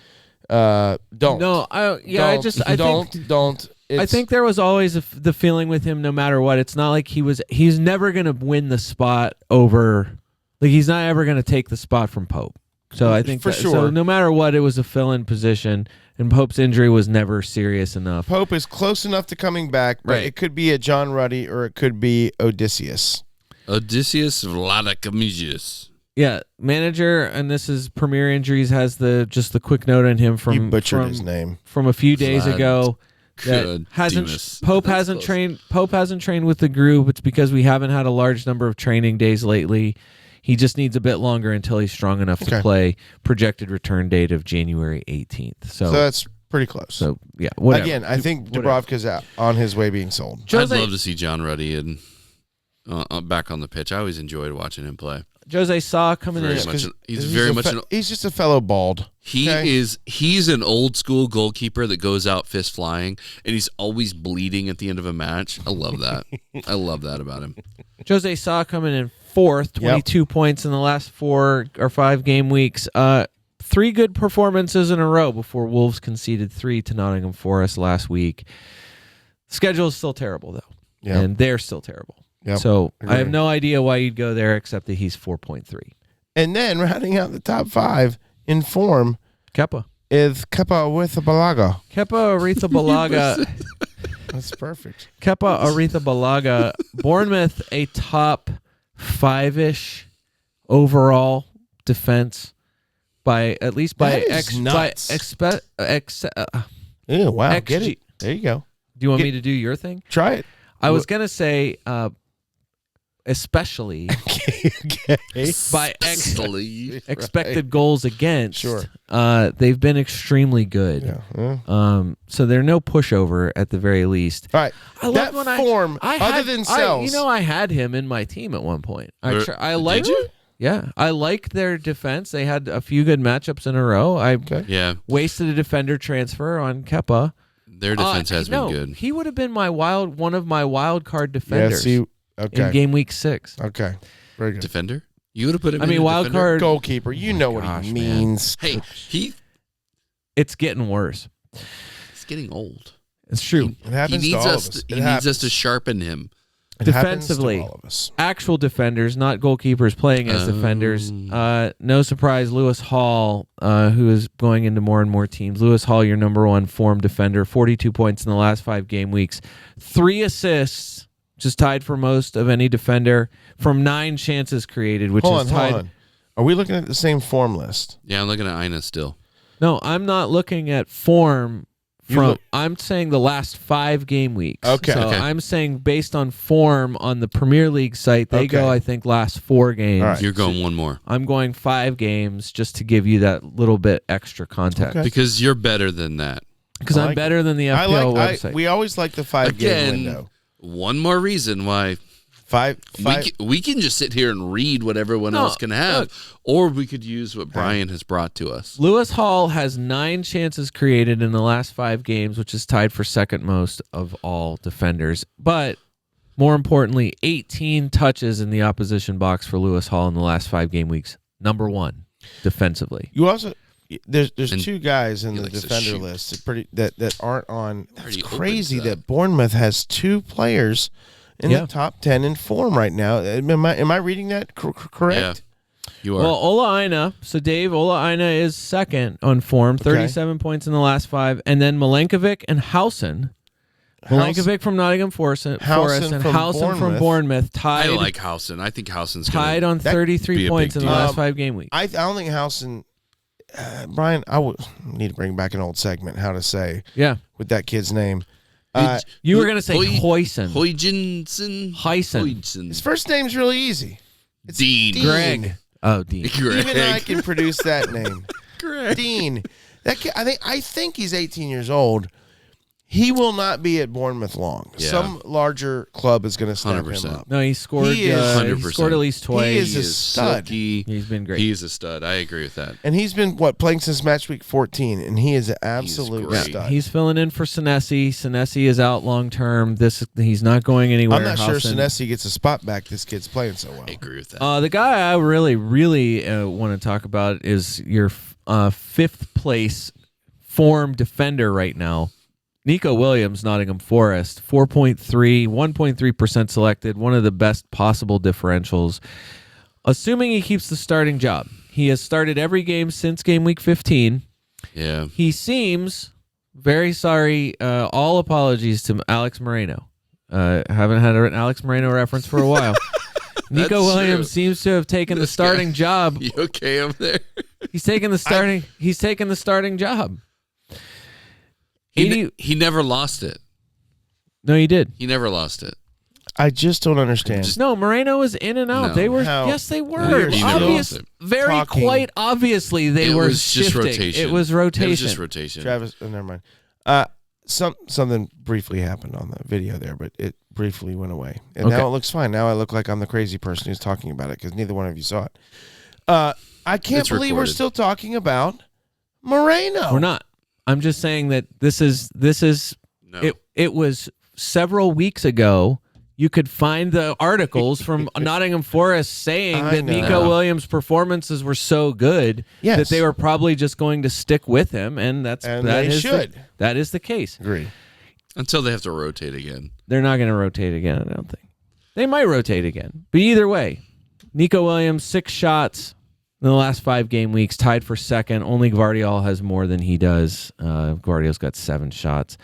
don't. No, Don't. I think there was always the feeling with him, no matter what. It's not like he's never going to win the spot over. Like he's not ever going to take the spot from Pope. So I think for sure. So no matter what, it was a fill-in position, and Pope's injury was never serious enough. Pope is close enough to coming back, but Right. it could be a John Ruddy or it could be Odysseus. Odysseus Vladimir. Yeah, manager, and this is Premier Injuries has the quick note on him from You butchered his name. from a few days Vlad. ago. That Good. Pope That's hasn't close. trained. Pope hasn't trained with the group. It's because we haven't had a large number of training days lately. He just needs a bit longer until he's strong enough to play. Projected return date of January 18th. So that's pretty close. So yeah, whatever. Again, I think Dubravka's out on his way being sold. Jose, I'd love to see John Ruddy and back on the pitch. I always enjoyed watching him play. Jose Sa coming Very in. much. He's just a fellow bald. He's an old school goalkeeper that goes out fist flying, and he's always bleeding at the end of a match. I love that. I love that about him. Jose Sa coming in fourth, 22 points in the last 4 or 5 game weeks. 3 good performances in a row before Wolves conceded 3 to Nottingham Forest last week. Schedule is still terrible though, and they're still terrible. Yep. So I have no idea why you'd go there except that he's 4.3. And then rounding out the top 5 in form Kepa is Kepa with a Balaga. Kepa Arrizabalaga. That's perfect. Kepa Arrizabalaga. Bournemouth, a top 5-ish overall defense by at least by nuts. Ew, wow, XG. get it. There you go. Do you want me to do your thing? Try it. I was gonna say, especially by expected goals against. Sure. They've been extremely good. Yeah. So they're no pushover at the very least. All right. I that love when form, I other had, than Sells. I had him in my team at one point. I liked. Did you? Yeah, I like their defense. They had a few good matchups in a row. I wasted a defender transfer on Kepa. Their defense has been good. He would have been one of my wild card defenders in game week 6. Okay. Very good. Defender? You would have put him I mean, wild card goalkeeper. You know what he means. Man. Hey, it's getting worse. He's getting old. It's true. It happens He needs to all us. of us. He needs us to sharpen him. Defensively, all of us. actual defenders, not goalkeepers playing as defenders. No surprise, Lewis Hall, who is going into more and more teams. Lewis Hall, your number 1 form defender, 42 points in the last 5 game weeks, 3 assists, just tied for most of any defender from 9 chances created, which is tied. Hold on. Are we looking at the same form list? Yeah, I'm looking at Ina still. No, I'm not looking at form. I'm saying the last 5 game weeks. Okay. So I'm saying based on form on the Premier League site, they go, I think, last 4 games. All right. You're going one more. I'm going 5 games just to give you that little bit extra context. Okay. Because you're better than that. Because I'm better than the FPL website. We always like the 5-game window. One more reason why we can just sit here and read what everyone else can have, or we could use what Brian has brought to us. Lewis Hall has 9 chances created in the last 5 games, which is tied for second most of all defenders. But more importantly, 18 touches in the opposition box for Lewis Hall in the last 5 game weeks. Number 1 defensively. You also there's 2 guys in the defender list that aren't on. It's crazy that Bournemouth has 2 players in the top 10 in form right now. Am I reading that correct? You are. Well, Ola Aina. So, Dave, Ola Aina is second on form, 37 points in the last 5. And then Milenkovic and Housen. Milenkovic from Nottingham Forest and Housen from Bournemouth tied. I like Housen. I think Housen's tied on 33 points in the last 5 game weeks. I don't think Housen... Brian, I would need to bring back an old segment, how to say with that kid's name. You were going to say Hoysen. Hoysen. His first name's really easy. It's Dean. Greg. Oh, Dean. Greg. Even I can produce that name. Greg. Dean. That kid, I think he's 18 years old. He will not be at Bournemouth long. Yeah. Some larger club is going to snap 100%. him up. No, he scored. He is 100%. He scored at least twice. He is a stud. Silky. He's been great. He's a stud. I agree with that. And he's been, playing since match week 14, and he is an absolute great. stud. He's filling in for Senesi. Senesi is out long term. He's not going anywhere. I'm not sure Housen. Senesi gets a spot back. This kid's playing so well. I agree with that. The guy I really want to talk about is your 5th place form defender right now. Nico Williams, Nottingham Forest, 4.3, 1.3% selected, one of the best possible differentials. Assuming he keeps the starting job. He has started every game since game week 15. Yeah. He seems very sorry. All apologies to Alex Moreno. Haven't had an Alex Moreno reference for a while. Nico Williams seems to have taken the starting job. You okay over there? He's taken the starting. He's taken the starting job. He never lost it. No, he did. He never lost it. I just don't understand. No, Moreno was in and out. No. They were. How? Yes, they were. You're Obvious, very talking. quite obviously, they were was just shifting. rotation. It was rotation. It was just rotation. Travis, never mind. Something briefly happened on the video there, but it briefly went away. And now it looks fine. Now I look like I'm the crazy person who's talking about it because neither one of you saw it. I can't believe we're still talking about Moreno. We're not. I'm just saying that this is No. it was several weeks ago. You could find the articles from Nottingham Forest saying that Nico Williams' performances were so good that they were probably just going to stick with him, and that is the case. Agree. Until they have to rotate again. They're not going to rotate again, I don't think. They might rotate again. But either way, Nico Williams, 6 shots in the last 5 game weeks, tied for second. Only Gvardiol has more than he does. Gvardiol's got 7 shots.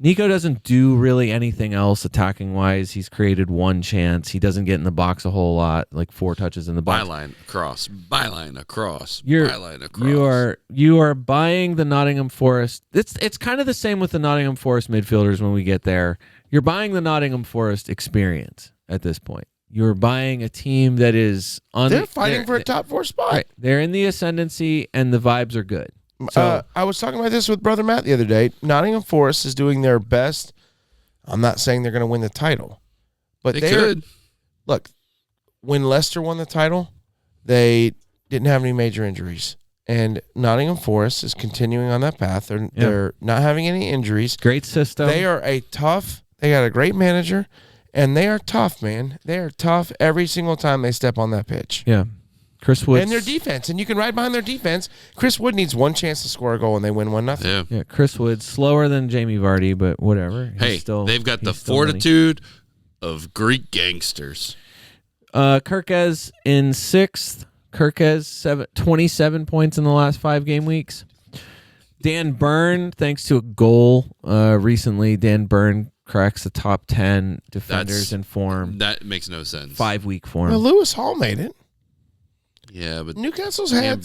Nico doesn't do really anything else attacking-wise. He's created 1 chance. He doesn't get in the box a whole lot, like 4 touches in the box. Byline across. Byline across. You are buying the Nottingham Forest. It's kind of the same with the Nottingham Forest midfielders when we get there. You're buying the Nottingham Forest experience at this point. You're buying a team that is on. They're fighting for a top 4 spot. Right. They're in the ascendancy, and the vibes are good. So I was talking about this with Brother Matt the other day. Nottingham Forest is doing their best. I'm not saying they're going to win the title, but they could. Look, when Leicester won the title, they didn't have any major injuries, and Nottingham Forest is continuing on that path. They're not having any injuries. Great system. They are tough. They got a great manager. And they are tough, man. They are tough every single time they step on that pitch. Yeah. Chris Wood. And their defense. And you can ride behind their defense. Chris Wood needs 1 chance to score a goal and they win 1-0. Yeah. Chris Wood, slower than Jamie Vardy, but whatever. They've got the fortitude of Greek gangsters. Kirkez in 6th. Kirkez 27 points in the last 5 game weeks. Dan Byrne, thanks to a goal recently, Dan Byrne cracks the top 10 defenders in form. That makes no sense. 5-week form. Well, Lewis Hall made it. Yeah, but Newcastle's Dan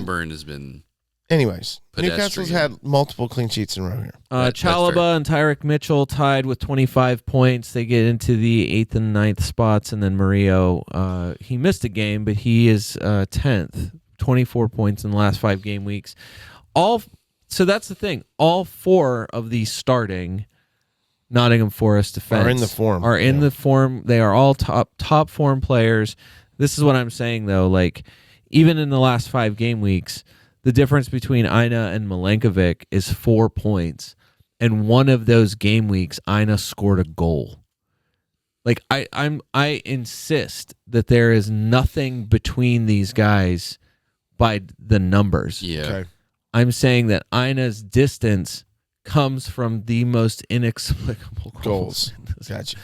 Byrne has been. Anyways, pedestrian. Newcastle's had multiple clean sheets in a row here. Chalobah and Tyrick Mitchell tied with 25 points. They get into the 8th and 9th spots, and then Murillo, he missed a game, but he is 10th, 24 points in the last 5 game weeks. So that's the thing. All 4 of these starting Nottingham Forest defense are in the form. They are all top form players. This is what I'm saying though. Like even in the last 5 game weeks, the difference between Aina and Milenkovic is 4 points, and one of those game weeks, Aina scored a goal. Like I insist that there is nothing between these guys by the numbers. Yeah. Okay. I'm saying that Aina's distance comes from the most inexplicable Goals. Gotcha.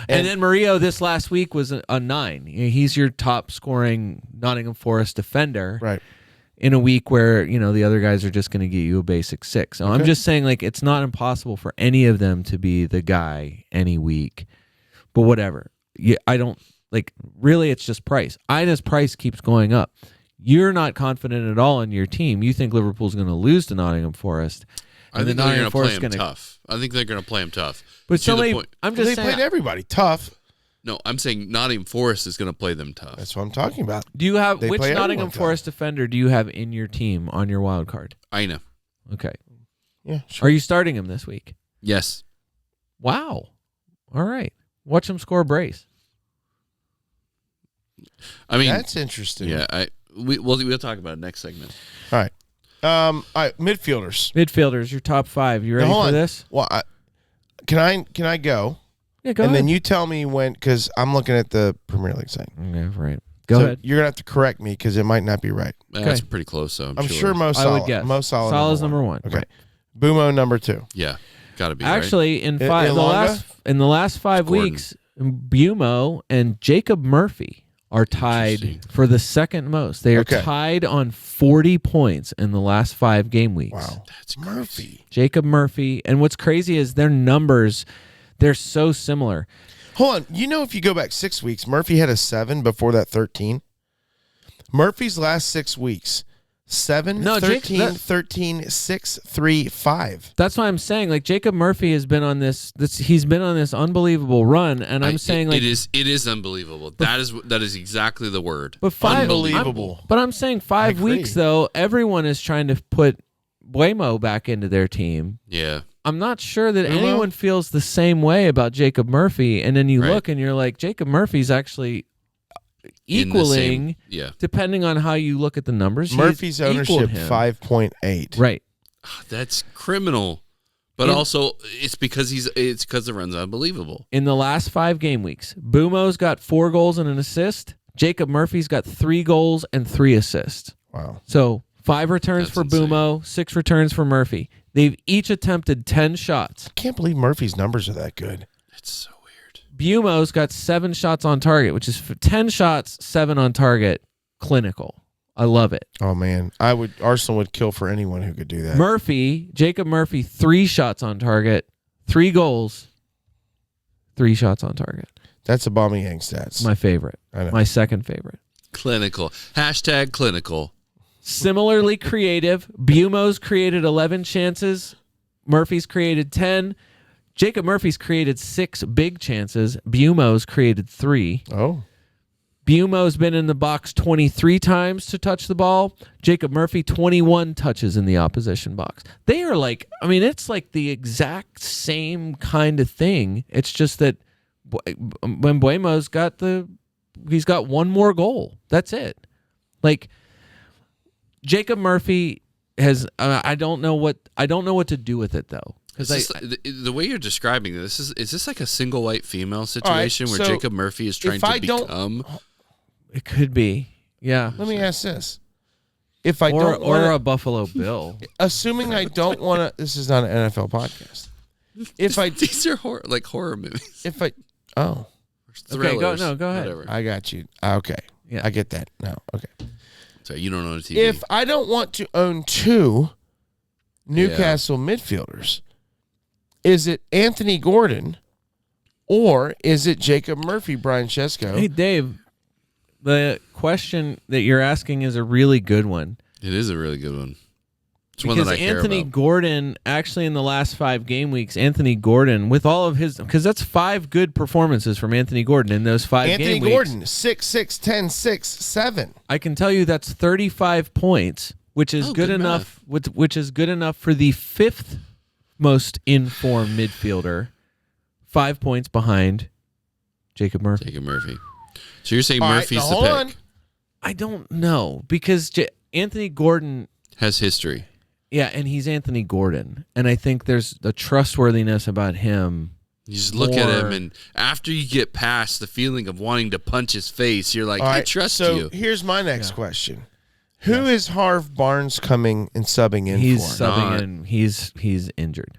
And then Murillo this last week was a 9. He's your top scoring Nottingham Forest defender. Right. In a week where, the other guys are just going to get you a basic 6. So I'm just saying, like, it's not impossible for any of them to be the guy any week. But whatever. I don't, really it's just price. Ina's price keeps going up. You're not confident at all in your team. You think Liverpool's going to lose to Nottingham Forest. I think they're going to play him tough. I think they're going to play him tough. But I'm just they saying. played everybody tough. No, I'm saying Nottingham Forest is going to play them tough. That's what I'm talking about. Do you have which play Nottingham everyone Forest defender do you have in your team on your wild card? Ina. Okay. Yeah. Sure. Are you starting him this week? Yes. Wow. All right. Watch him score a brace. I mean, that's interesting. Yeah. We'll talk about it next segment. All right. Midfielders. Midfielders, your top 5. You ready for this? Well, can I go? Yeah, go and ahead. then you tell me when, because I'm looking at the Premier League site. Okay, right. Go ahead. You're gonna have to correct me because it might not be right. That's pretty close, though. I'm sure Mo I Salah. would guess. Mo Salah. Salah's number 1. Okay. Right. Bumo number 2. Yeah, got to be. Actually, right? in the last 5 Gordon. weeks, Bumo and Jacob Murphy are tied for the second most. They are tied on 40 points in the last 5 game weeks. Wow, that's Murphy. Jacob Murphy, and what's crazy is their numbers. They're so similar. Hold on. If you go back 6 weeks, Murphy had a 7 before that 13. Murphy's last 6 weeks, 7, 13, 13, 6, 3, 5. That's why I'm saying, like, Jacob Murphy has been on this he's been on this unbelievable run, and I'm saying, like, it is unbelievable. That is exactly the word. But unbelievable. But I'm saying 5 weeks though, everyone is trying to put Buemo back into their team. Yeah. I'm not sure that anyone feels the same way about Jacob Murphy, and then you look and you're like, Jacob Murphy's actually equaling, depending on how you look at the numbers. Murphy's ownership 5.8. Right. That's criminal. But also, it's because the run's unbelievable. In the last 5 game weeks, Bumo's got 4 goals and an assist. Jacob Murphy's got 3 goals and 3 assists. Wow. So 5 returns for Bumo, 6 returns for Murphy. They've each attempted 10 shots. I can't believe Murphy's numbers are that good. It's so weird. Bumo's got 7 shots on target, which is for 10 shots, 7 on target. Clinical. I love it. Oh man, Arsenal would kill for anyone who could do that. Jacob Murphy, 3 shots on target, 3 goals, 3 shots on target. That's Aubameyang stats. My favorite. I know. My second favorite. Clinical. # clinical. Similarly creative. Bumo's created 11 chances. Murphy's created 10. Jacob Murphy's created 6 big chances. Bumo's created 3. Oh. Bumo's been in the box 23 times to touch the ball. Jacob Murphy, 21 touches in the opposition box. They are like, it's like the exact same kind of thing. It's just that when Buemo's he's got 1 more goal. That's it. Like, Jacob Murphy has, I don't know what to do with it though. The way you're describing this is this like a single white female situation where Jacob Murphy is trying to become? It could be, yeah. Let me ask this: or a Buffalo Bill, assuming I don't want to. This is not an NFL podcast. These are horror movies. Thrillers, go ahead. Whatever. I got you. Okay, yeah, I get that now. Okay. So you don't own a TV. If I don't want to own 2 Newcastle midfielders, is it Anthony Gordon or is it Jacob Murphy, Brian Shesko? Hey, Dave, the question that you're asking is a really good one. It is a really good one. It's because one that I Anthony care about. Gordon, actually in the last 5 game weeks, Anthony Gordon, with all of his, because that's 5 good performances from Anthony Gordon in those 5 game weeks. Anthony Gordon, 6, 6, 10, 6, 7. I can tell you that's 35 points, which is good enough. Which is good enough for the 5th most informed midfielder, 5 points behind Jacob Murphy. So you're saying Murphy's the pick? On. I don't know because Anthony Gordon has history. Yeah, and he's Anthony Gordon, and I think there's a trustworthiness about him. You just look at him, and after you get past the feeling of wanting to punch his face, you're like, I trust you. So here's my next question. Who is Harv Barnes coming and subbing in He's for? Subbing in. He's injured.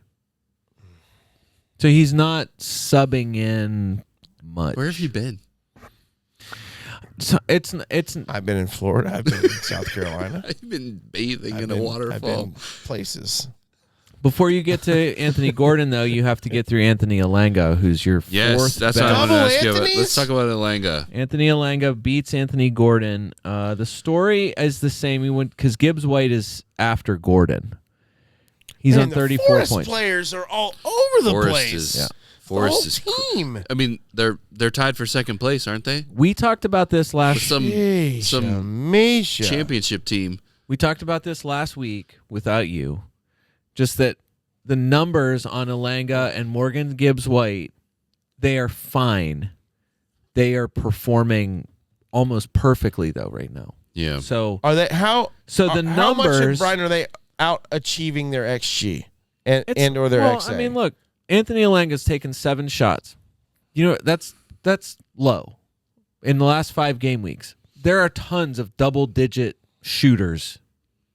So he's not subbing in much. Where have you been? So it's. I've been in Florida. I've been in South Carolina. I've been bathing in a I've waterfall. been places. Before you get to Anthony Gordon, though, you have to get through Anthony Alanga, who's your Yes, fourth that's best. what I want to Double ask you about. Anthony's? Let's talk about Elanga. Anthony Alanga beats Anthony Gordon. The story is the same. He went because Gibbs White is after Gordon. He's Man, on the 34 Forest points. players are all over the Forest place. is Forest is. The whole team. I mean, they're tied for second place, aren't they? We talked about this last. With some Misha. championship team. We talked about this last week without you. Just that the numbers on Alanga and Morgan Gibbs White, they are fine. They are performing almost perfectly though right now. Yeah. So Are they how? So the how much of numbers- Brian are they out achieving their XG and or their XA? I mean, look, Anthony Alanga's taken 7 shots. You know, that's low. In the last 5 game weeks, there are tons of double-digit shooters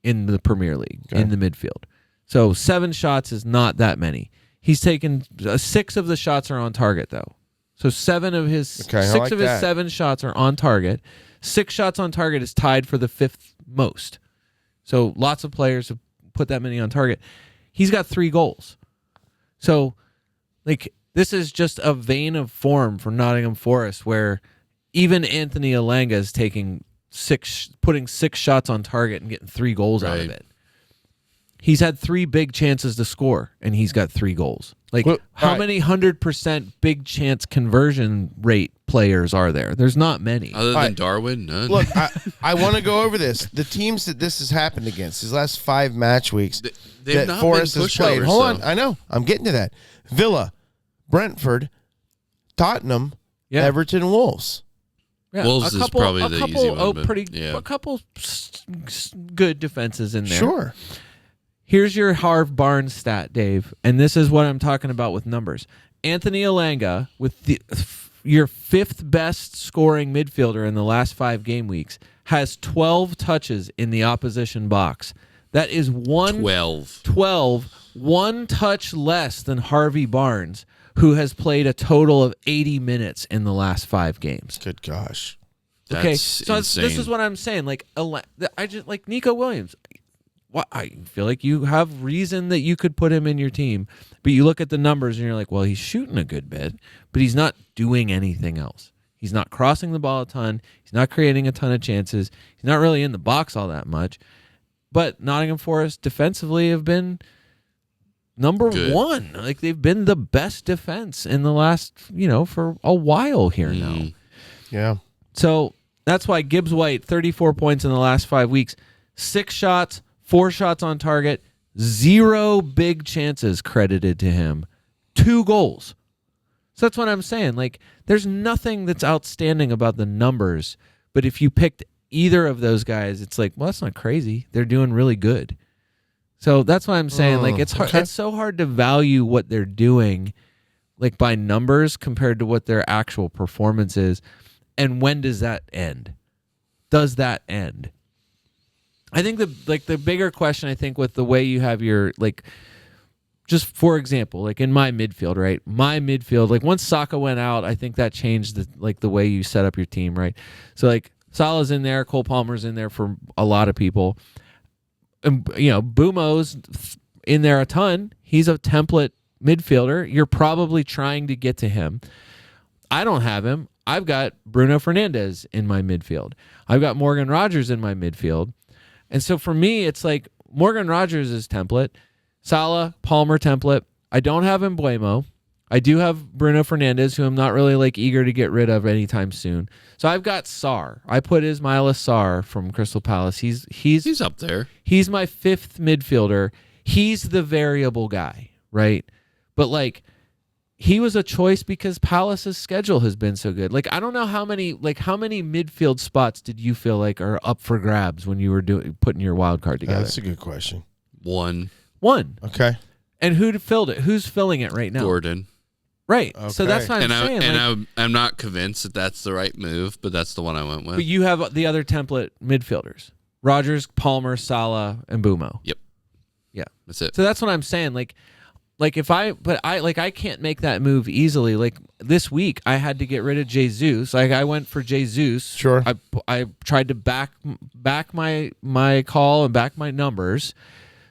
in the Premier League, in the midfield. So 7 shots is not that many. He's taken 6 of the shots are on target, though. So 7 of his 6 like of his that. 7 shots are on target. 6 shots on target is tied for the 5th most. So lots of players have put that many on target. He's got 3 goals. So, like, this is just a vein of form for Nottingham Forest where even Anthony Alanga is putting 6 shots on target and getting 3 goals out of Right. it. He's had 3 big chances to score, and he's got 3 goals. Like, Well, how all right. many 100% big chance conversion rate players are there? There's not many. Other than All right. Darwin, none. Look, I want to go over this. The teams that this has happened against, these last 5 match weeks They've that not Forest been has played. pushovers, Hold on, though. I know. I'm getting to that. Villa, Brentford, Tottenham, Yeah. Everton, Wolves. Yeah, Wolves is probably the easy one, but, a couple good defenses in there. Sure. Here's your Harv Barnes stat, Dave, and this is what I'm talking about with numbers. Anthony Alanga, with your 5th best scoring midfielder in the last 5 game weeks, has 12 touches in the opposition box. That is 12, 1 touch less than Harvey Barnes, who has played a total of 80 minutes in the last 5 games. Good gosh. Okay, That's so insane. this is what I'm saying. Like, I just like Nico Williams. I feel like you have reason that you could put him in your team, but you look at the numbers and you're like, well, he's shooting a good bit, but he's not doing anything else. He's not crossing the ball a ton. He's not creating a ton of chances. He's not really in the box all that much. But Nottingham Forest defensively have been number Good. 1. Like, they've been the best defense in the last, for a while here now. Yeah. So that's why Gibbs White, 34 points in the last 5 weeks, 6 shots, 4 shots on target, 0 big chances credited to him, 2 goals. So that's what I'm saying. Like, there's nothing that's outstanding about the numbers, but if you picked either of those guys, it's like, well, that's not crazy. They're doing really good. So that's what I'm saying. Like, it's hard. Okay. It's so hard to value what they're doing, like, by numbers compared to what their actual performance is. And when does that end? Does that end? I think the bigger question, I think, with the way you have your, like, just for example, like in my midfield, right? My midfield, like once Saka went out, I think that changed the way you set up your team, right? So like Salah's in there, Cole Palmer's in there for a lot of people. And Bumo's in there a ton. He's a template midfielder. You're probably trying to get to him. I don't have him. I've got Bruno Fernandes in my midfield. I've got Morgan Rogers in my midfield. And so for me, it's like Morgan Rogers is template, Salah, Palmer template. I don't have Mbuemo. I do have Bruno Fernandes, who I'm not really like eager to get rid of anytime soon. So I've got Sarr. I put Ismaila Sarr from Crystal Palace. He's up there. He's my 5th midfielder. He's the variable guy, right? But like, he was a choice because Palace's schedule has been so good. Like, I don't know how many midfield spots did you feel like are up for grabs when you were putting your wild card together? That's a good question. One. Okay. And who filled it? Who's filling it right now? Gordon. Right. Okay. So that's what I'm saying. I'm not convinced that that's the right move, but that's the one I went with. But you have the other template midfielders: Rogers, Palmer, Salah, and Bumo. Yep. Yeah. That's it. So that's what I'm saying. Like, I can't make that move easily. Like this week, I had to get rid of Jesus. Like I went for Jesus. Sure. I tried to back my call and back my numbers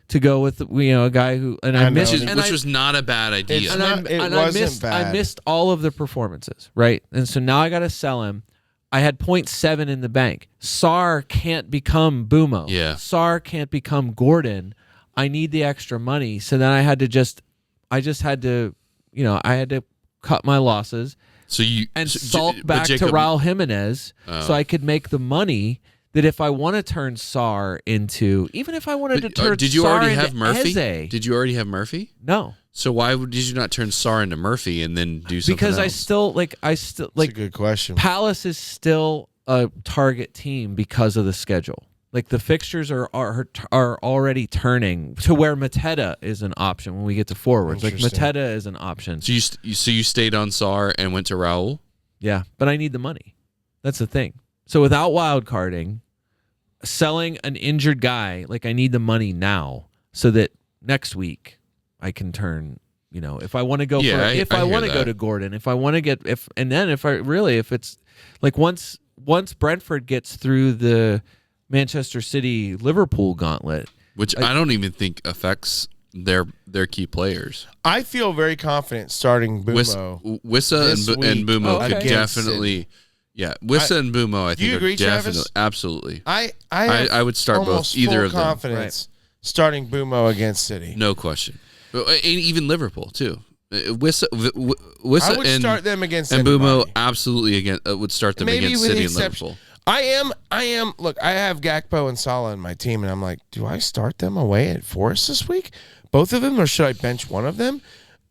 to go with a guy who I missed, which was not a bad idea. I missed all of the performances, right? And so now I got to sell him. I had 0.7 in the bank. Sarr can't become Bumo. Yeah. Sarr can't become Gordon. I need the extra money. So then I had to I had to cut my losses. Sulk back to Raul Jimenez so I could make the money that if I want to turn Sarr into, even if I wanted to turn did you Sarr already into have Murphy? Eze. Did you already have Murphy? No. So why did you not turn Sarr into Murphy and then do something because else? I still That's a good question. Palace is still a target team because of the schedule. Like the fixtures are already turning to where Mateta is an option when we get to forwards. Like Mateta is an option. So you stayed on Sarr and went to Raul? Yeah, but I need the money. That's the thing. So without wild carding, selling an injured guy, like I need the money now so that next week I can turn, if I want to go I want to go to Gordon, if I want to get if it's like once Brentford gets through the Manchester City Liverpool gauntlet, which I don't even think affects their key players. I feel very confident starting Bumo. Wissa and Bumo could definitely City. Yeah, Wissa and Bumo I think do you agree, Travis? Absolutely. I would start both either of them. Confidence starting Bumo against City. No question. And even Liverpool too. Wissa I would start them against and anybody. Bumo absolutely would start them against City and Liverpool. I am. Look, I have Gakpo and Salah in my team, and I'm like, do I start them away at Forest this week? Both of them, or should I bench one of them?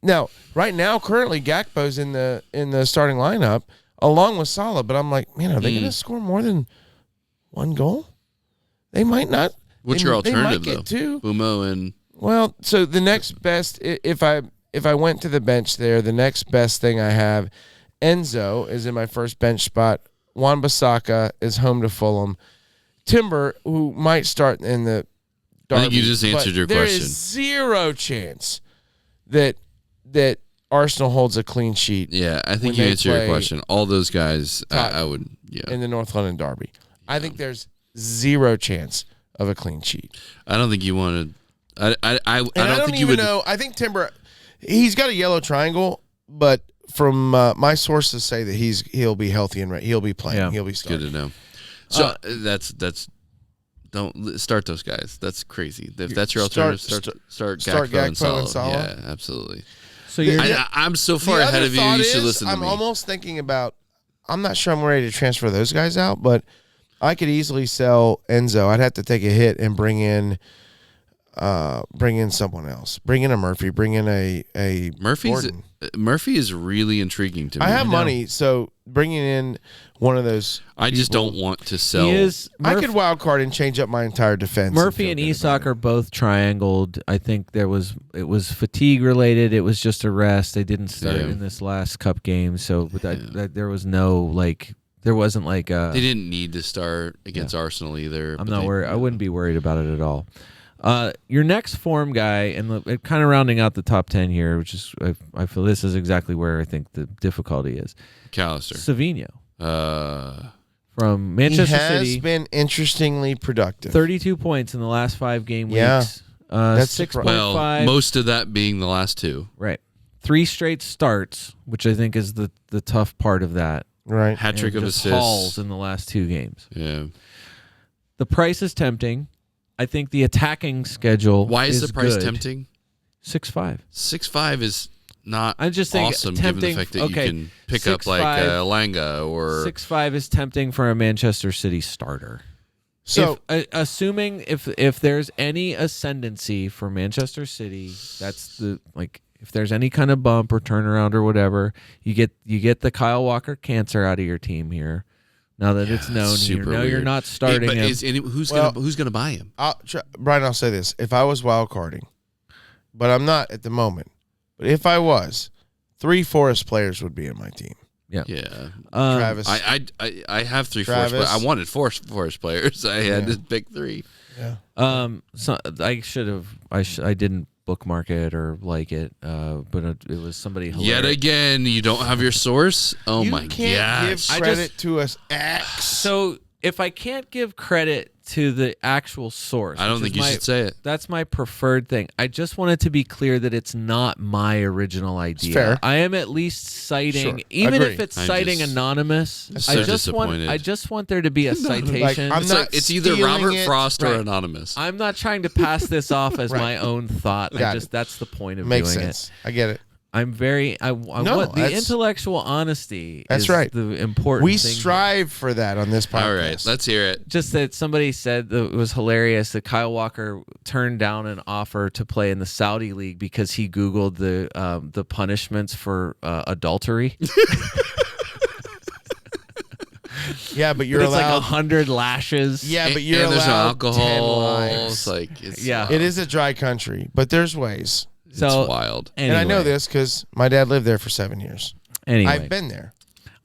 Now, right now, currently, Gakpo's in the starting lineup along with Salah, but I'm like, man, are they going to score more than one goal? They might not. What's your alternative though? Two. Bumo and so the next best, if I went to the bench there, the next best thing I have, Enzo is in my first bench spot. Wan-Bissaka is home to Fulham. Timber, who might start in the derby, I think you just answered your question. There is zero chance that Arsenal holds a clean sheet. Yeah, I think you answered your question. All those guys, I would, in the North London derby. Yeah. I think there's zero chance of a clean sheet. I don't think you want to. I don't think you would. know. I think Timber, he's got a yellow triangle, but from my sources say that he'll be healthy and he'll be playing. Yeah. He'll be starting. Good to know. So that's don't start those guys. That's crazy. If that's your alternative, start Gakpo and Salah. Yeah, absolutely. So I'm so far ahead of you. You should listen to me. I'm almost thinking about. I'm not sure I'm ready to transfer those guys out, but I could easily sell Enzo. I'd have to take a hit and bring in someone else. Bring in a Murphy. Bring in a Gordon. Murphy is really intriguing to me. I have money, so bringing in one of those. I just don't want to sell. I could wild card and change up my entire defense. Murphy and Isak are both triangled. I think it was fatigue related. It was just a rest. They didn't start in this last cup game, so there was no there wasn't they didn't need to start against Arsenal either. I'm not worried. I wouldn't be worried about it at all. Your next form guy, and kind of rounding out the top 10 here, which is I feel this is exactly where I think the difficulty is. Callister. Savino. From Manchester City. He has been interestingly productive. 32 points in the last 5 game weeks. Yeah. That's 6.5. Well, most of that being the last 2. Right. 3 straight starts, which I think is the tough part of that. Right. Hat trick of assists. Hauls in the last 2 games. Yeah. The price is tempting. I think the attacking schedule. Why is the price good. tempting? 6.5. 6.5 is not I just think awesome tempting, given the fact that you can pick up Langa or 6.5 is tempting for a Manchester City starter. So assuming if there's any ascendancy for Manchester City, that's if there's any kind of bump or turnaround or whatever, you get the Kyle Walker cancer out of your team here. Now that it's known here, no, you're not starting him. Who's gonna buy him? Brian, I'll say this: if I was wild carding, but I'm not at the moment. But if I was, 3 Forest players would be in my team. Yeah. Travis. I have 3 Forest players. I wanted Forest players. I had to pick 3. Yeah. So I should have. I didn't bookmark it or like it, but it was somebody hilarious. Yet again, you don't have your source? Oh, you my can't gosh. give credit to us X. So if I can't give credit to the actual source, I don't think you should say it. That's my preferred thing. I just want it to be clear that it's not my original idea. Fair. I am at least citing, Sure. even Agree. if it's citing anonymous. I'm so disappointed. I just want there to be a citation. I'm not It's either stealing Robert it. Frost or Right. Anonymous. I'm not trying to pass this off as Right. my own thought. Got it. That's the point of Makes doing sense. I get it. I'm very. I want the that's- intellectual honesty. That's is right. The important. We thing strive for that on this podcast. All right, let's hear it. Just that somebody said that it was hilarious that Kyle Walker turned down an offer to play in the Saudi league because he Googled the punishments for adultery. Yeah, but you're It's like allowed 100 lashes. Yeah, but you're and there's allowed 10 alcohol. lives. It's like, it's Yeah. wild. It is a dry country, but there's ways. It's So wild. And I know anyway. this because my dad lived there for 7 years. Anyway, I've been there.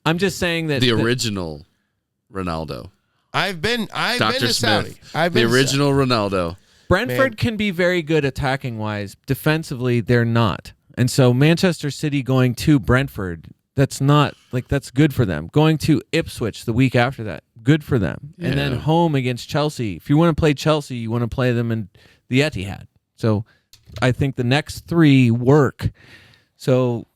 I'm just saying that The original Ronaldo. I've been Dr. to Saudi. Smith. I've The been to original Ronaldo. Brentford Man. can be very good attacking wise. Defensively, they're not. And so Manchester City going to Brentford, that's not like that's good for them. Going to Ipswich the week after that, good for them. And then Yeah. home against Chelsea. If you want to play Chelsea, you want to play them in the Etihad. So I think the next three work. So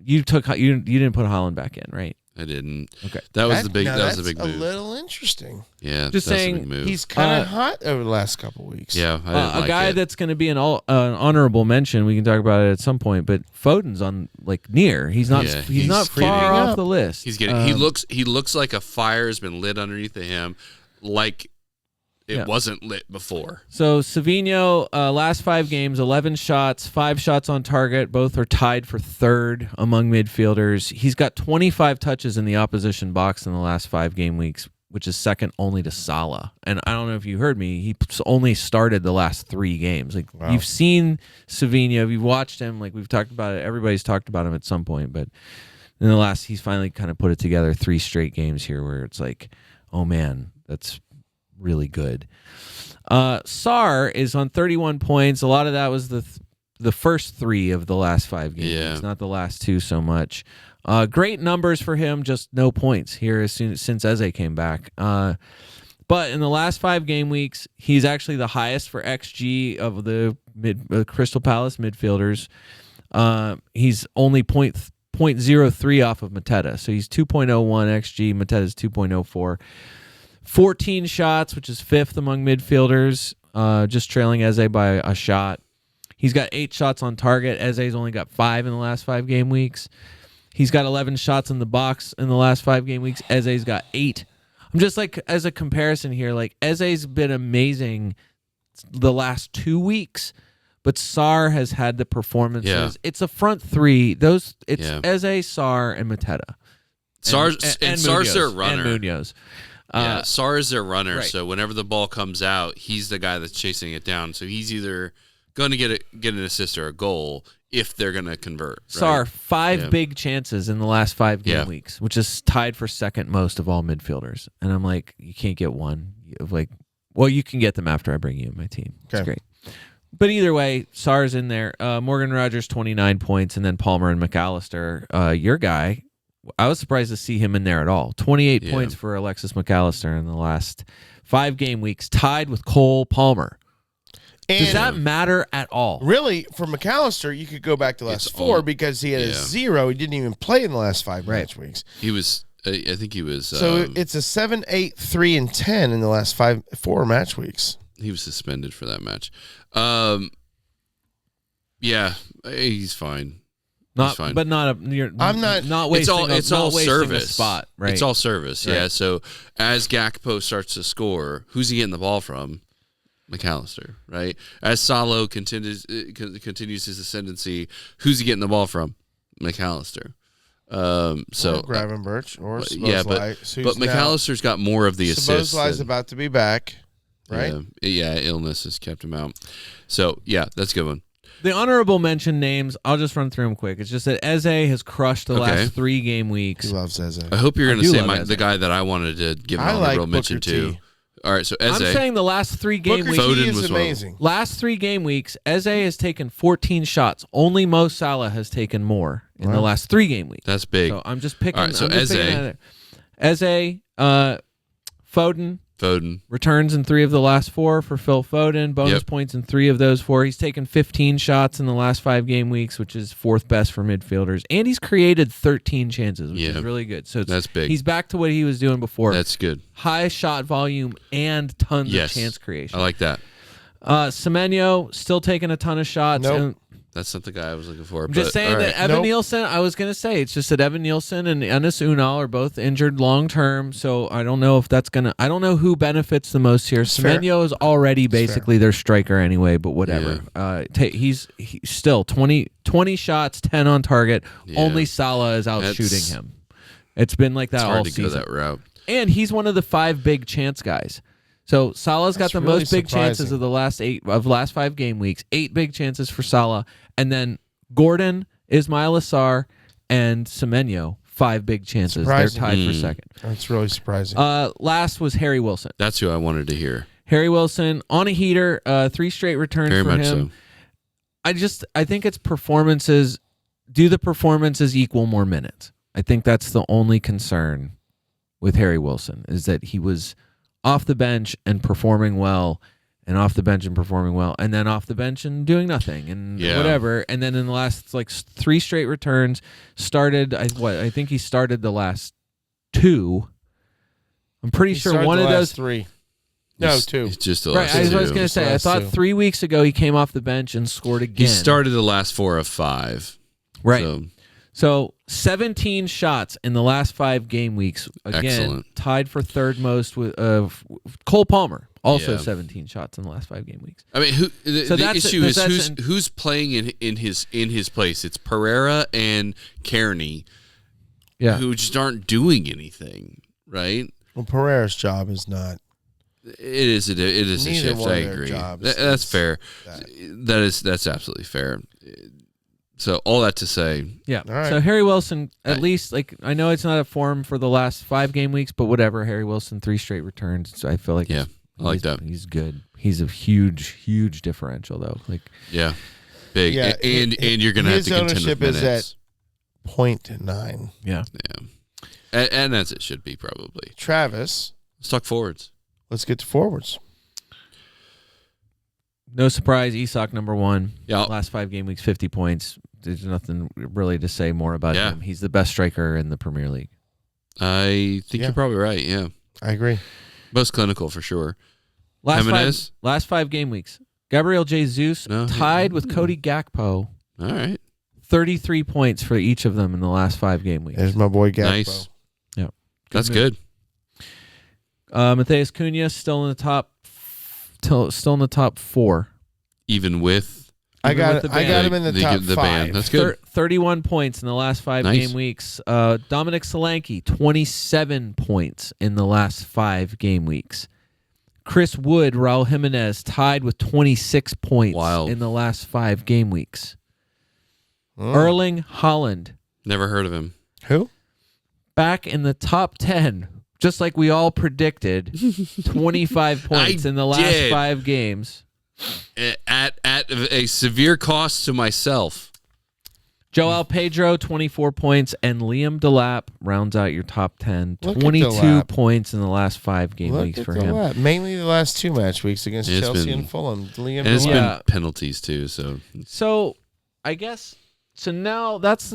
you didn't put Holland back in, right? I didn't. Okay. That was That- the big. now That was the that's big move. a little interesting. Yeah, Just that's saying, a big move. He's kind of hot over the last couple weeks. yeah, I didn't A like guy it. that's going to be an honorable mention. We can talk about it at some point. But Foden's on like near. He's not. Yeah, he's not creeping far off up. the list. He's getting. He looks like a fire has been lit underneath of him, like it Yeah. wasn't lit before. So Savinho, last 5 games, 11 shots, 5 shots on target. Both are tied for third among midfielders. He's got 25 touches in the opposition box in the last 5 game weeks, which is second only to Salah. And I don't know if you heard me, he only started the last 3 games. Like Wow. you've seen Savinho, you've watched him, like we've talked about it. Everybody's talked about him at some point, but in the last, he's finally kind of put it together 3 straight games here where it's like, oh man, that's really good. Sarr is on 31 points. A lot of that was the first 3 of the last 5 games. Yeah. It's not the last 2 so much. Great numbers for him, just no points here since Eze came back. But in the last 5 game weeks, he's actually the highest for XG of the Crystal Palace midfielders. He's only 0.03 off of Mateta, so he's 2.01 XG. Mateta's 2.04. 14 shots, which is 5th among midfielders, just trailing Eze by a shot. He's got 8 shots on target. Eze's only got 5 in the last 5 game weeks. He's got 11 shots in the box in the last 5 game weeks. Eze's got 8. I'm just like, as a comparison here, like Eze's been amazing the last 2 weeks, but Sarr has had the performances. Yeah. It's a front 3. It's Yeah. Eze, Sarr, and Mateta. Sarr's their Munoz, runner. And Munoz. Yeah, Sarr is their runner. right. So whenever the ball comes out, he's the guy that's chasing it down. So he's either going to get an assist or a goal if they're going to convert. Sarr, Right? 5 Yeah. big chances in the last 5 game Yeah. weeks, which is tied for second most of all midfielders. And I'm like, you can't get one. Like, well, you can get them after I bring you in my team. It's Okay. great. But either way, Sarr's in there. Morgan Rogers, 29 points, and then Palmer and McAllister. Your guy, I was surprised to see him in there at all. 28 Yeah. points for Alexis McAllister in the last 5 game weeks, tied with Cole Palmer. And Does that matter at all? really, for McAllister, you could go back to the last It's 4 all- because he had a yeah. 0. He didn't even play in the last 5 Right. match weeks. He was. I think he was. So it's a 7, 8, 3, and 10 in the last 4 match weeks. He was suspended for that match. Yeah, he's fine. Not, fine. but not a. You're, I'm not- Not wasting. It's all wasting service. a spot, right? It's all service. Yeah. Right. So as Gakpo starts to score, who's he getting the ball from? McAllister, right? As Salo continues his ascendancy, who's he getting the ball from? McAllister. So Gravenberch or yeah, but McAllister's got more of the assists. Szoboszlai's than- about to be back, right? Yeah, illness has kept him out. So yeah, that's a good one. The honorable mention names, I'll just run through them quick. It's just that Eze has crushed the Okay. last 3 game weeks. He loves Eze. I hope you're I going to do say love the Eze. guy that I wanted to give an I like honorable mention Booker to. T. All right, so Eze. I'm saying the last 3 game Booker weeks. Foden T is was one. amazing. Last 3 game weeks, Eze has taken 14 shots. Only Mo Salah has taken more in the last 3 game weeks. That's big. So I'm just picking. All right, so I'm just picking Eze. at it. Eze, Foden returns in 3 of the last 4 for Phil Foden. Bonus points in 3 of those 4. He's taken 15 shots in the last 5 game weeks, which is 4th best for midfielders. And he's created 13 chances, which is really good. So that's big. He's back to what he was doing before. That's good. High shot volume and tons of chance creation. I like that. Semenyo still taking a ton of shots. Nope. And That's not the guy I was looking for. I'm just saying that Evan Nielsen, I was going to say, it's just that Evan Nielsen and Enes Unal are both injured long term, so I don't know if that's going to, I don't know who benefits the most here. Semenyo is already basically their striker anyway, but whatever. He's still 20 shots, 10 on target. Only Salah is out shooting him. It's been like that it's all hard to season. go that route. And he's one of the 5 big chance guys. So Salah's got the really most big chances surprising. of the last 5 game weeks. 8 big chances for Salah, and then Gordon, Ismail Assar, and Semenyo 5 big chances. Surprising. They're tied for second. That's really surprising. Last was Harry Wilson. That's who I wanted to hear. Harry Wilson on a heater. 3 straight returns Very for much him. so. I think it's performances. Do the performances equal more minutes? I think that's the only concern with Harry Wilson, is that he was off the bench and performing well, and off the bench and performing well, and then off the bench and doing nothing and whatever. And then in the last 3 straight returns, started. I think he started the last 2. I'm pretty sure one of those 3. No, 2. It's just the Right, last I was two. going to say. I thought 2. 3 weeks ago he came off the bench and scored again. He started the last 4 of 5. Right. So 17 shots in the last 5 game weeks. Again, Excellent. tied for 3rd most with Cole Palmer. Also 17 shots in the last 5 game weeks. I mean, the issue is who's playing in his place. It's Pereira and Kearney, who just aren't doing anything, right? Well, Pereira's job is not. It is a Neither shift. one I of their agree. jobs That's is fair. that. That's absolutely fair. So all that to say, Yeah. All right. So Harry Wilson, at least, I know it's not a form for the last 5 game weeks, but whatever. Harry Wilson, 3 straight returns. So I feel like I like that. He's good. He's a huge differential though. big. Yeah, and you're gonna have to contend with ownership is minutes. at 0.9. Yeah. And as it should be probably. Travis, Let's talk forwards. let's get to forwards. No surprise, Isak number 1. Yeah. Last 5 game weeks, 50 points. There's nothing really to say more about him. He's the best striker in the Premier League. I think you're probably right. Yeah, I agree. most clinical for sure. Last 5 game weeks. Gabriel Jesus tied with Cody Gakpo. All right. 33 points for each of them in the last 5 game weeks. There's my boy Gakpo. Nice. Yeah. That's good. Matheus Cunha still in the top 4. Even with I got with the him in the top the 5. band. That's good. 31 points in the last 5 Nice. game weeks. Dominic Solanke, 27 points in the last 5 game weeks. Chris Wood, Raul Jimenez tied with 26 points in the last 5 game weeks. Erling Haaland. Never heard of him. Who? Back in the top 10, just like we all predicted, 25 points in the last 5 games. At a severe cost to myself. Joao Pedro, 24 points, and Liam Delap rounds out your top 10. Look at 22 Delap. points in the last 5 game Look weeks at for the him. lap. Mainly the last 2 match weeks against It's Chelsea been- and Fulham. Liam And it's Delap. Yeah. been penalties too. So I guess so. Now that's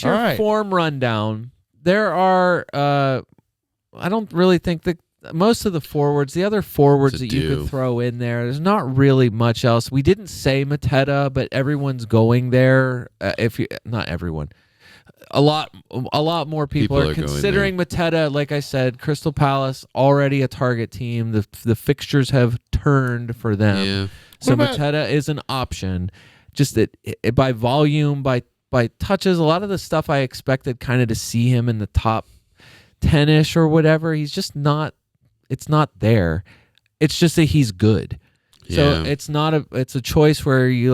your All right. form rundown. There are I don't really think that most of the other forwards To that you do. could throw in there. There's not really much else. We didn't say Mateta, but everyone's going there. Not everyone. A lot more people are are going considering Mateta. Like I said, Crystal Palace already a target team. The fixtures have turned for them. yeah. So What about- Mateta is an option. Just that by volume, by touches, a lot of the stuff I expected kind of to see him in the top 10-ish or whatever, he's just not. It's not there. It's just that he's good. So Yeah. it's a choice where you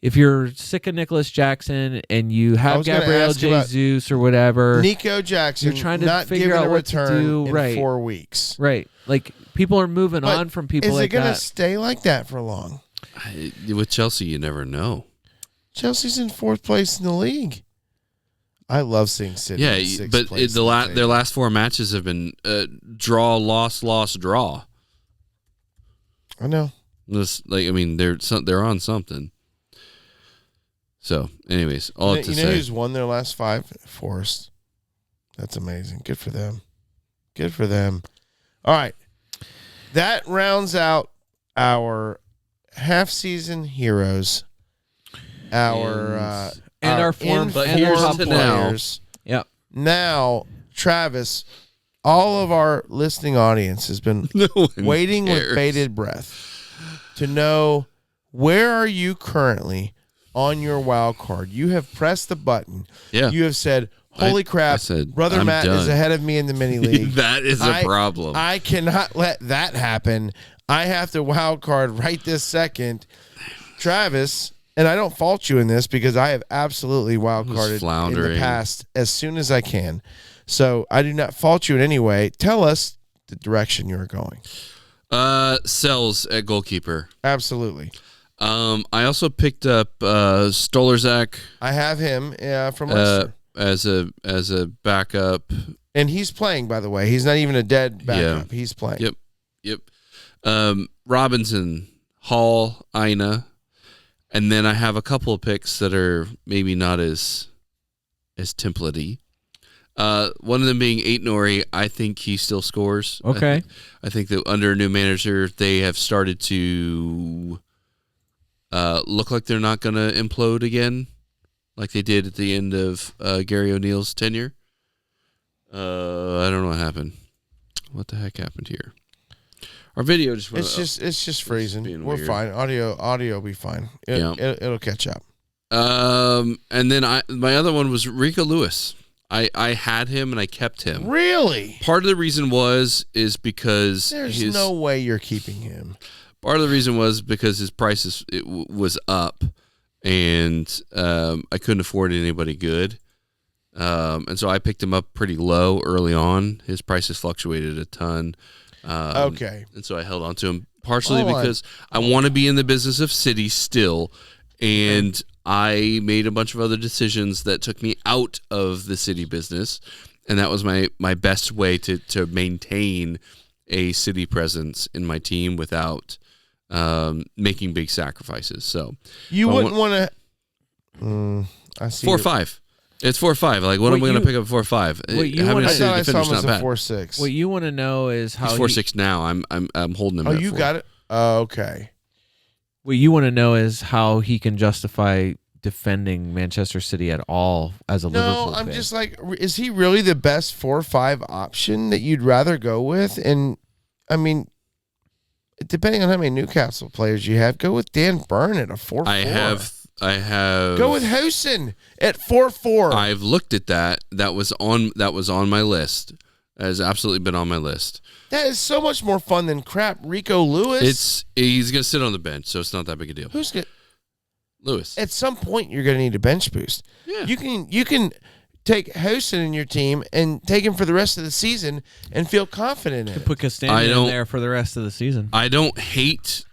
if you're sick of Nicholas Jackson and you have Gabriel Jesus or whatever, Nico Jackson, you're trying to not figure out a what to return do. in Right. 4 weeks. Right. Like, people are moving on from people like that. Is it going to stay like that for long? With Chelsea, you never know. Chelsea's in 4th place in the league. I love seeing City. Yeah, in 6th but place their last 4 matches have been draw, loss, loss, draw. I know. They're on something. So, anyways, all to say. You know who's won their last 5? Forest. That's amazing. Good for them. Good for them. All right. That rounds out our half-season heroes. Our form players. Yep. Now, Travis, all of our listening audience has been waiting with bated breath to know, where are you currently on your wild card? You have pressed the button. Yeah. You have said, holy crap, Brother Matt is ahead of me in the mini league. That is a problem. I cannot let that happen. I have to wild card right this second. Travis, and I don't fault you in this because I have absolutely wild carded in the past as soon as I can. So I do not fault you in any way. Tell us the direction you're going. Sells at goalkeeper. Absolutely. I also picked up Stolarzak. I have him from Leicester as a backup, and he's playing. By the way, he's not even a dead backup. Yeah. He's playing. Yep. Robinson, Hall, Ina, and then I have a couple of picks that are maybe not as template-y. One of them being Aït-Nouri. I think he still scores. Okay. I think that under a new manager, they have started to look like they're not going to implode again, like they did at the end of Gary O'Neill's tenure. I don't know what happened. What the heck happened here? Our video just went. It's just freezing. We're fine. Audio will be fine. It'll catch up. And then my other one was Rico Lewis. I had him and I kept him. Really? Part of the reason is because there's no way you're keeping him. Part of the reason was because his price was up, and I couldn't afford anybody good. And so I picked him up pretty low early on. His prices fluctuated a ton. Okay. And so I held on to him partially because I want to be in the business of City still, and I made a bunch of other decisions that took me out of the City business, and that was my best way to maintain a City presence in my team without making big sacrifices. So you wouldn't want to. I see 4-5. It's 4-5. Like, what am I going to pick up 4-5? I thought I saw him as a 4-6. What you want to know is how he's 4-6 now. I'm holding him. Oh, at you 4. got it. Okay. What you want to know is how he can justify defending Manchester City at all as a Liverpool fan. I'm just like, is he really the best 4-5 option that you'd rather go with? And I mean, depending on how many Newcastle players you have, go with Dan Burn at a 4-4. I have go with Hosen at 4-4. I've looked at that. That was on my list. That has absolutely been on my list. That is so much more fun than crap. Rico Lewis. He's gonna sit on the bench, so it's not that big a deal. Who's good? Lewis. At some point, you're gonna need a bench boost. Yeah. You can take Hosen in your team and take him for the rest of the season and feel confident in it. Put Castagna in there for the rest of the season. I don't hate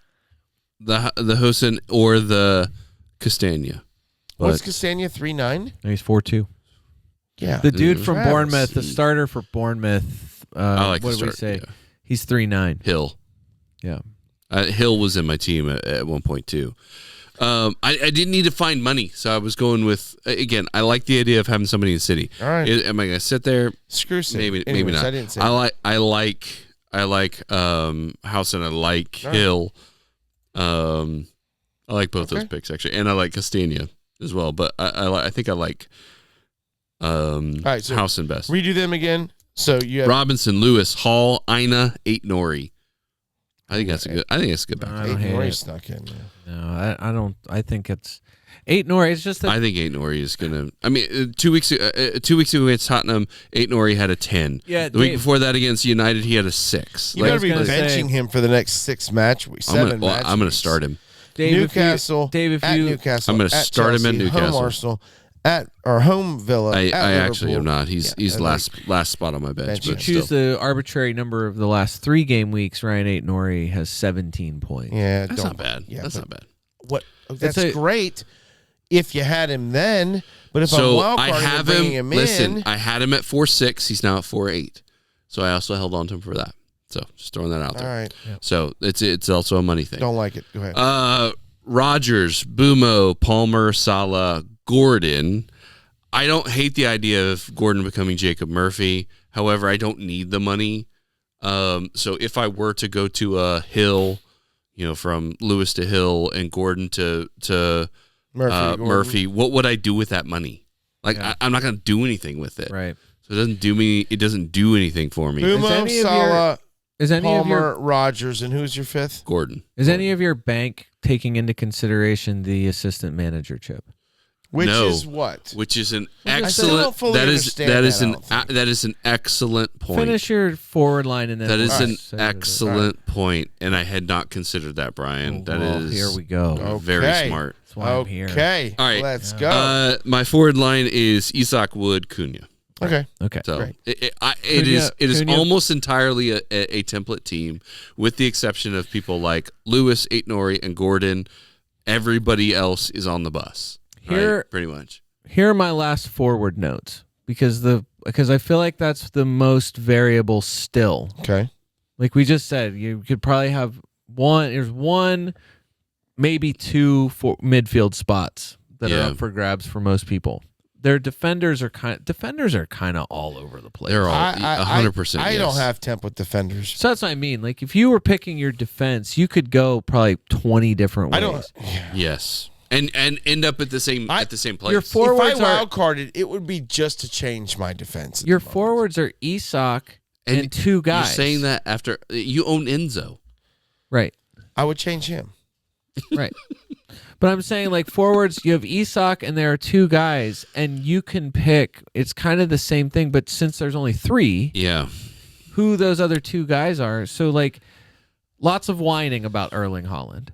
the Hosen or the Castagna. What's Castagna, 3'9"? He's 4'2". Yeah. The dude from Bournemouth, the starter for Bournemouth, I like what did we say? Yeah. He's 3'9". Hill. Yeah. Hill was in my team at one point too. I didn't need to find money, so I was going with, again, I like the idea of having somebody in the City. All right. Am I going to sit there? Screw City. Maybe not. I didn't say I like House, and I like Hill. I like both those picks, actually, and I like Castagna as well. But I think I like right, so House and best. Redo them again. So you have Robinson, Lewis, Hall, Ina, Aït-Nouri. I think that's a good. I think it's a good back. Aït-Nouri snuck in. No, I don't. I think it's Aït-Nouri. It's just that I think Aït-Nouri is gonna. I mean, 2 weeks ago against Tottenham, Aït-Nouri had a 10. Yeah, the week before that against United, he had a 6. You better be benching him for the next 6 match weeks. 7 matches. I'm gonna start him. Dave, Newcastle, if at you, Newcastle. I'm going to at start him at Chelsea, Newcastle. Home Arsenal, home Villa. I at actually am Liverpool. not. He's last spot on my bench. You But choose still. the arbitrary number of the last 3 game weeks, Ryan Aitnori has 17 points. Yeah, That's don't- not bad. Yeah, That's but not bad. What? That's a- great if you had him then. But if So I'm I wildcarding have and bringing him Listen, in, I had him at 4.6. He's now at 4.8. So I also held on to him for that. So just throwing that out all there. right, So it's also a money thing. don't like it. Go ahead. Rodgers, Bumo, Palmer, Salah, Gordon. I don't hate the idea of Gordon becoming Jacob Murphy. However, I don't need the money. So if I were to go to a Hill, from Lewis to Hill and Gordon to Gordon. Murphy, what would I do with that money? Like I'm not going to do anything with it. Right. So it doesn't do anything for me. Bumo, any of Salah, Is any of Palmer, your Rodgers, and who's your fifth? Gordon. is any of your bank taking into consideration the assistant manager chip? Which No. is what? Which is an I still don't excellent. fully That is understand that is that, I an don't think. that is an excellent point. Finish your forward line and then That is we'll an say it. excellent point, and I had not considered that, Brian. That Well, is here we go. very Okay. smart. That's why I'm here. Okay. All right. Let's go. My forward line is Isak, Wood, Cunha. Okay. Okay. So Great. it is Cunha. almost entirely a template team, with the exception of people like Lewis, Aitnori, and Gordon. Everybody else is on the bus. Here- right? Pretty much. Here are my last forward notes because I feel like that's the most variable still. Okay. Like we just said, you could probably have one. There's one, maybe 2 for midfield spots that are up for grabs for most people. Their defenders are kind of all over the place. They're all 100%. I don't have template defenders. So that's what I mean. Like if you were picking your defense, you could go probably 20 different ways. I don't. Yes, and end up at the same place. Your If I forwards are wildcarded, it would be just to change my defense. at your the moment. forwards are Isak and 2 guys. You're saying that after you own Enzo. Right. I would change him. Right. But I'm saying like forwards, you have Isak and there are 2 guys and you can pick, it's kind of the same thing, but since there's only 3, Yeah. who those other 2 guys are. So like lots of whining about Erling Haaland.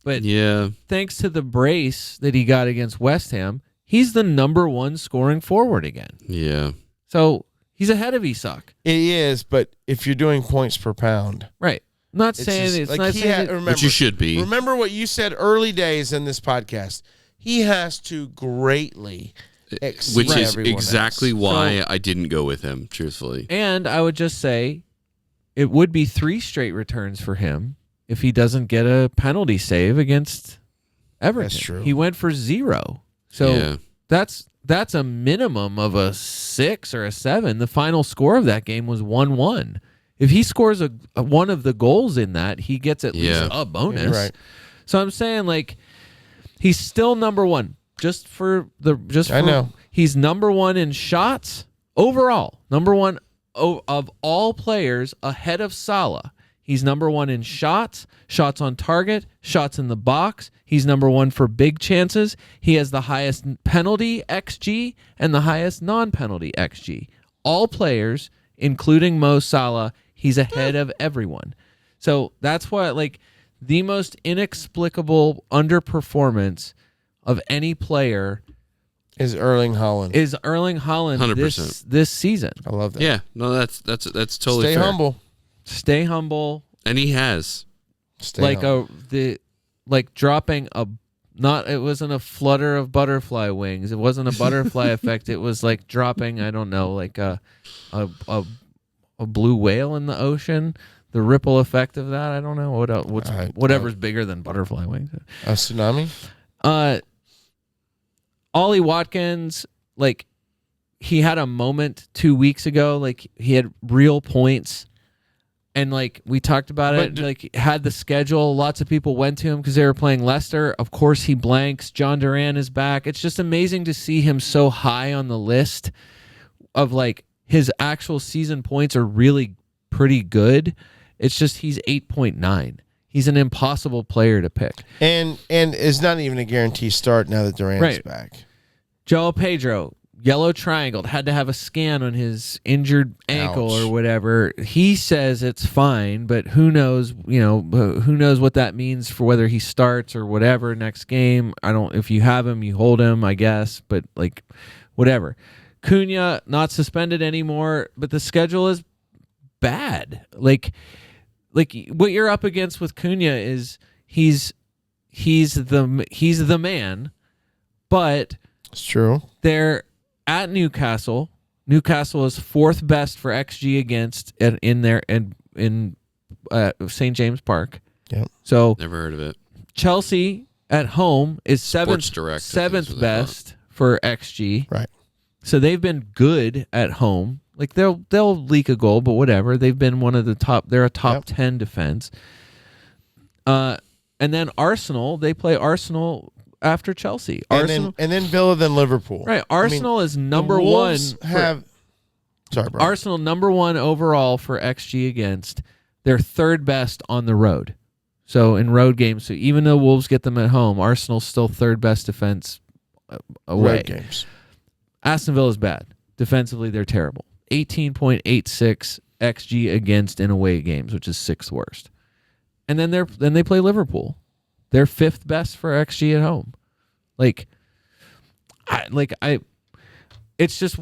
But Yeah. thanks to the brace that he got against West Ham, he's the number 1 scoring forward again. Yeah. So he's ahead of Isak. It is, but if you're doing points per pound, Right. I'm not it's saying just- it's like not he saying had, that- remember, But you should be. Remember what you said early days in this podcast. He has to greatly exceed Which is everyone exactly else. why I didn't go with him, truthfully. And I would just say it would be 3 straight returns for him if he doesn't get a penalty save against Everton. That's true. He went for 0. So Yeah. that's a minimum of a 6 or a 7. The final score of that game was 1-1. If he scores a one of the goals in that, he gets at least a bonus. Yeah, right. So I'm saying like he's still number 1. I know. He's number 1 in shots overall. Number 1 of all players ahead of Salah. He's number 1 in shots on target, shots in the box. He's number 1 for big chances. He has the highest penalty XG and the highest non-penalty XG. All players, including Mo Salah, he's ahead of everyone. So that's what, like, the most inexplicable underperformance of any player Is Erling Haaland. is Erling Haaland 100%. this season. I love that. Yeah. No, that's totally Stay fair. humble. Stay humble. And he has. Stay humble. Dropping it wasn't a flutter of butterfly wings. It wasn't a butterfly effect. It was like dropping, I don't know, like a blue whale in the ocean. The ripple effect of that, I don't know. Whatever's bigger than butterfly wings. A tsunami? Ollie Watkins, like, he had a moment 2 weeks ago. Like, he had real points. And, like, we talked about it. Like, had the schedule. Lots of people went to him because they were playing Leicester. Of course, he blanks. John Duran is back. It's just amazing to see him so high on the list of, like, his actual season points are really pretty good. It's just he's 8.9. He's an impossible player to pick. And is not even a guarantee start now that Durant's Right. back. João Pedro, yellow triangled, had to have a scan on his injured ankle Ouch. or whatever. He says it's fine, but who knows, who knows what that means for whether he starts or whatever next game. If you have him, you hold him, I guess, but like whatever. Cunha not suspended anymore, but the schedule is bad. Like what you're up against with Cunha is he's the man, but It's true. they're at Newcastle. Newcastle is fourth best for XG against in St. James Park. Yep. So Never heard of it. Chelsea at home is Sports Direct, I think is seventh what they call it. best for XG. Right. So they've been good at home. Like they'll leak a goal, but whatever. They've been one of the top. They're a top 10 defense. And then Arsenal, they play Arsenal after Chelsea. Arsenal, And then Villa, then Liverpool. right? Arsenal is number the one. Wolves Sorry, bro. Arsenal number one overall for XG against. They're third best on the road. So in road games, so even though Wolves get them at home, Arsenal's still third best defense away. Road games. Aston Villa is bad. Defensively, they're terrible. 18.86 XG against in away games, which is sixth worst. And then they play Liverpool. They're fifth best for XG at home. It's just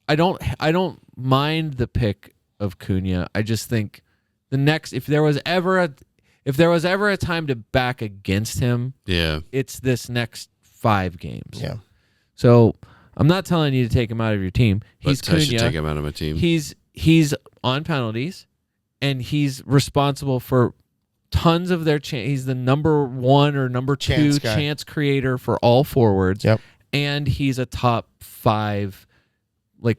I don't mind the pick of Cunha. I just think the next if there was ever a time to back against him, it's this next 5 games. Yeah. So I'm not telling you to take him out of your team. He's But I should Cunha. take him out of my team. He's on penalties, and he's responsible for tons of their chance. He's the number 1 or number 2 chance creator for all forwards. Yep. And he's a top 5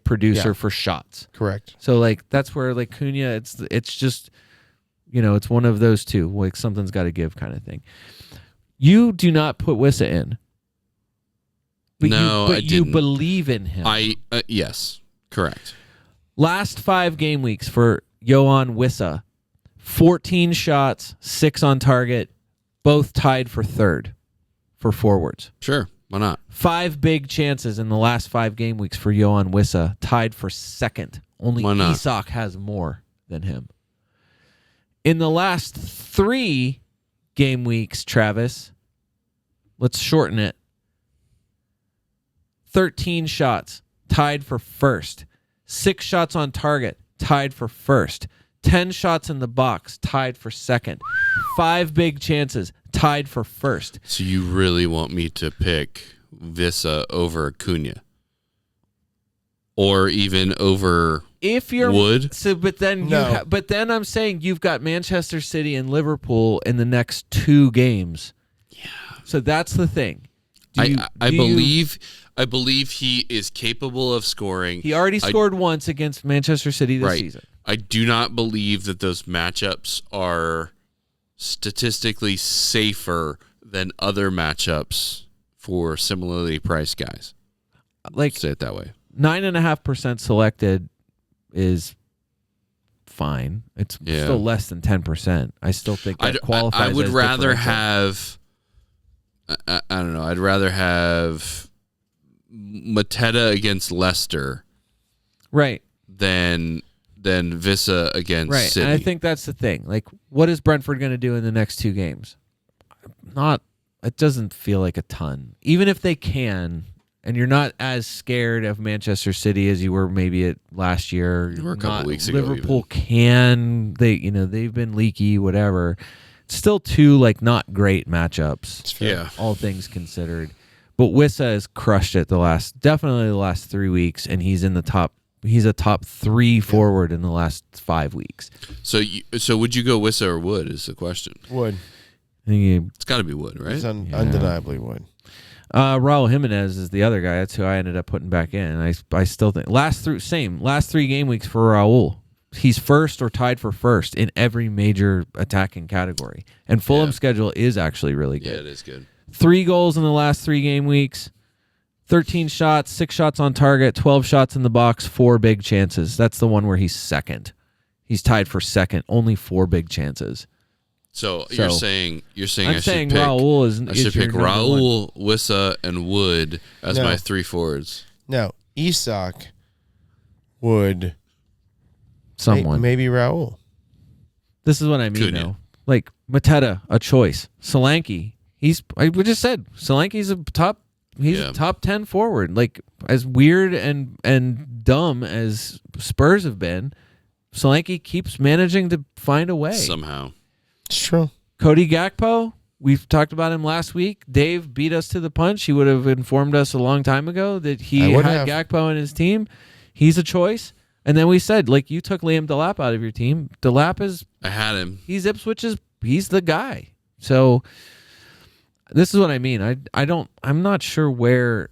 producer for shots. Correct. So that's where Cunha, it's just it's one of those two. Something's got to give kind of thing. You do not put Wissa in. But I you didn't. believe in him. Yes, correct. Last 5 game weeks for Yohan Wissa, 14 shots, 6 on target, both tied for third for forwards. Sure, why not? 5 big chances in the last 5 game weeks for Yohan Wissa, tied for second. Only Isak has more than him. In the last 3 game weeks, Travis, let's shorten it. 13 shots, tied for first. 6 shots on target, tied for first. 10 shots in the box, tied for second. 5 big chances, tied for first. So you really want me to pick Wissa over Cunha? Or even over Wood? So, but then No. but then I'm saying you've got Manchester City and Liverpool in the next 2 games. Yeah. So that's the thing. I believe he is capable of scoring. He already scored once against Manchester City this season. I do not believe that those matchups are statistically safer than other matchups for similarly priced guys. Say it that way. 9.5% selected is fine. It's still less than 10%. I still think that qualifies. I would as rather differential. have. I don't know. I'd rather have Mateta against Leicester, right, than Wissa against City. And I think that's the thing. What is Brentford going to do in the next 2 games? It doesn't feel like a ton. Even if they can, and you're not as scared of Manchester City as you were maybe at last year. You were a couple weeks ago. Liverpool can. They've been leaky, whatever. It's still 2 not great matchups. Yeah. All things considered. But Wissa has crushed it definitely the last 3 weeks, and he's in the top. He's a top 3 forward in the last 5 weeks. So would you go Wissa or Wood is the question. Wood. It's got to be Wood, right? It's undeniably Wood. Raul Jimenez is the other guy. That's who I ended up putting back in. And I still think last 3 game weeks for Raul. He's first or tied for first in every major attacking category. And Fulham's schedule is actually really good. Yeah, it is good. 3 goals in the last 3 game weeks. 13 shots, 6 shots on target, 12 shots in the box, 4 big chances. That's the one where he's second. He's tied for second, only 4 big chances. So you're saying I'm I should saying pick Raul is I should your pick number Raul, 1. Wissa, and Wood as No. my 3 forwards. No. Isak would Someone. maybe Raul. This is what I mean, Cunha. though. Like, Mateta, a choice. Solanke, we just said, Solanke's a top 10 forward. Like, as weird and dumb as Spurs have been, Solanke keeps managing to find a way. Somehow. It's true. Cody Gakpo, we've talked about him last week. Dave beat us to the punch. He would have informed us a long time ago that he had Gakpo in his team. He's a choice. And then we said, like, you took Liam Delap out of your team. Delap is... I had him. He's Ipswich's... He's the guy. So this is what I mean. I'm not sure where...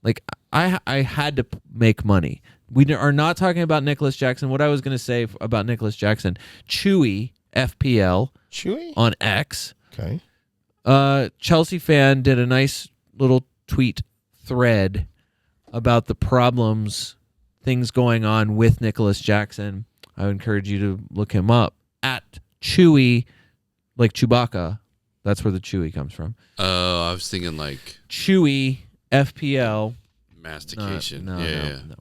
Like, I had to make money. We are not talking about Nicholas Jackson. What I was going to say about Nicholas Jackson, Chewy, FPL, on X. Okay. Chelsea fan did a nice little tweet thread about the problems, things going on with Nicholas Jackson. I would encourage you to look him up at Chewy, like Chewbacca. That's where the Chewy comes from. Oh, I was thinking like Chewy FPL. Mastication. No.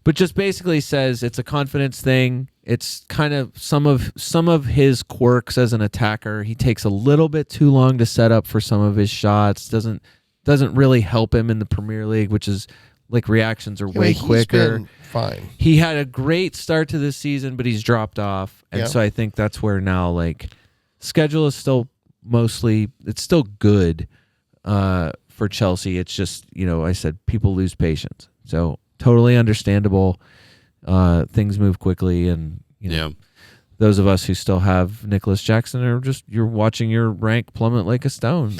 but just basically says it's a confidence thing. It's kind of some of his quirks as an attacker. He takes a little bit too long to set up for some of his shots. Doesn't really help him in the Premier League, which is like reactions are way quicker. Been fine. He had a great start to this season, but he's dropped off, and so I think that's where now like schedule is still it's still good for Chelsea. It's just, I said people lose patience, so totally understandable. Things move quickly, and those of us who still have Nicholas Jackson are just you're watching your rank plummet like a stone.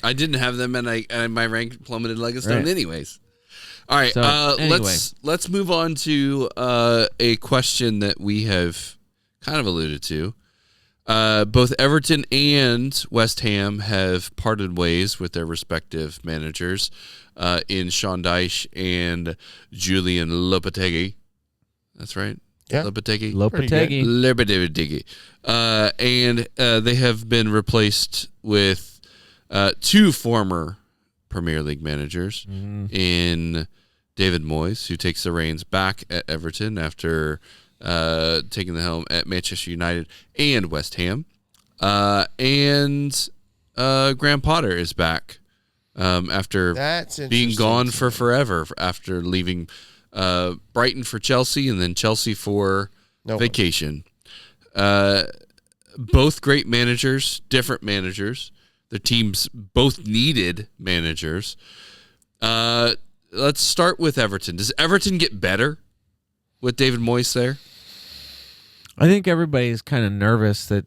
I didn't have them, and my rank plummeted like a stone, anyways. All right, So, anyway. let's move on to a question that we have kind of alluded to. Both Everton and West Ham have parted ways with their respective managers in Sean Dyche and Julian Lopetegui. That's right? Yeah. Lopetegui? Lopetegui. And they have been replaced with two former Premier League managers in David Moyes, who takes the reins back at Everton after taking the helm at Manchester United and West Ham. And Graham Potter is back after being gone for forever, after leaving Brighton for Chelsea and then Chelsea for vacation. Both great managers, different managers. The teams both needed managers. Let's start with Everton. Does Everton get better with David Moyes there? I think everybody's kind of nervous that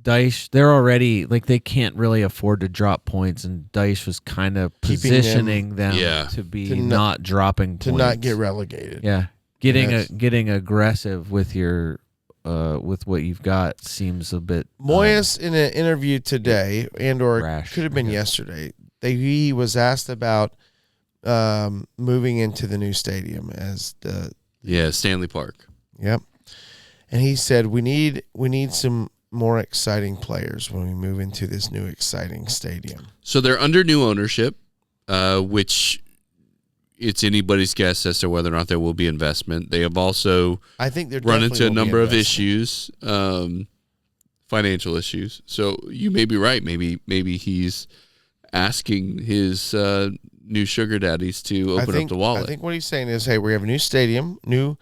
Dyche, they're already, like, they can't really afford to drop points, and Dyche was kind of positioning them to be not dropping points. To not get relegated. Yeah. Getting aggressive with your with what you've got seems a bit Moyes in an interview today or rash, could have been yesterday, he was asked about moving into the new stadium as the Stanley Park. Yep. And he said we need some more exciting players when we move into this new exciting stadium. So they're under new ownership, which it's anybody's guess as to whether or not there will be investment. They have also run into a number of issues, financial issues. So you may be right. Maybe he's asking his new sugar daddies to open up the wallet. I think what he's saying is, hey, we have a new stadium, new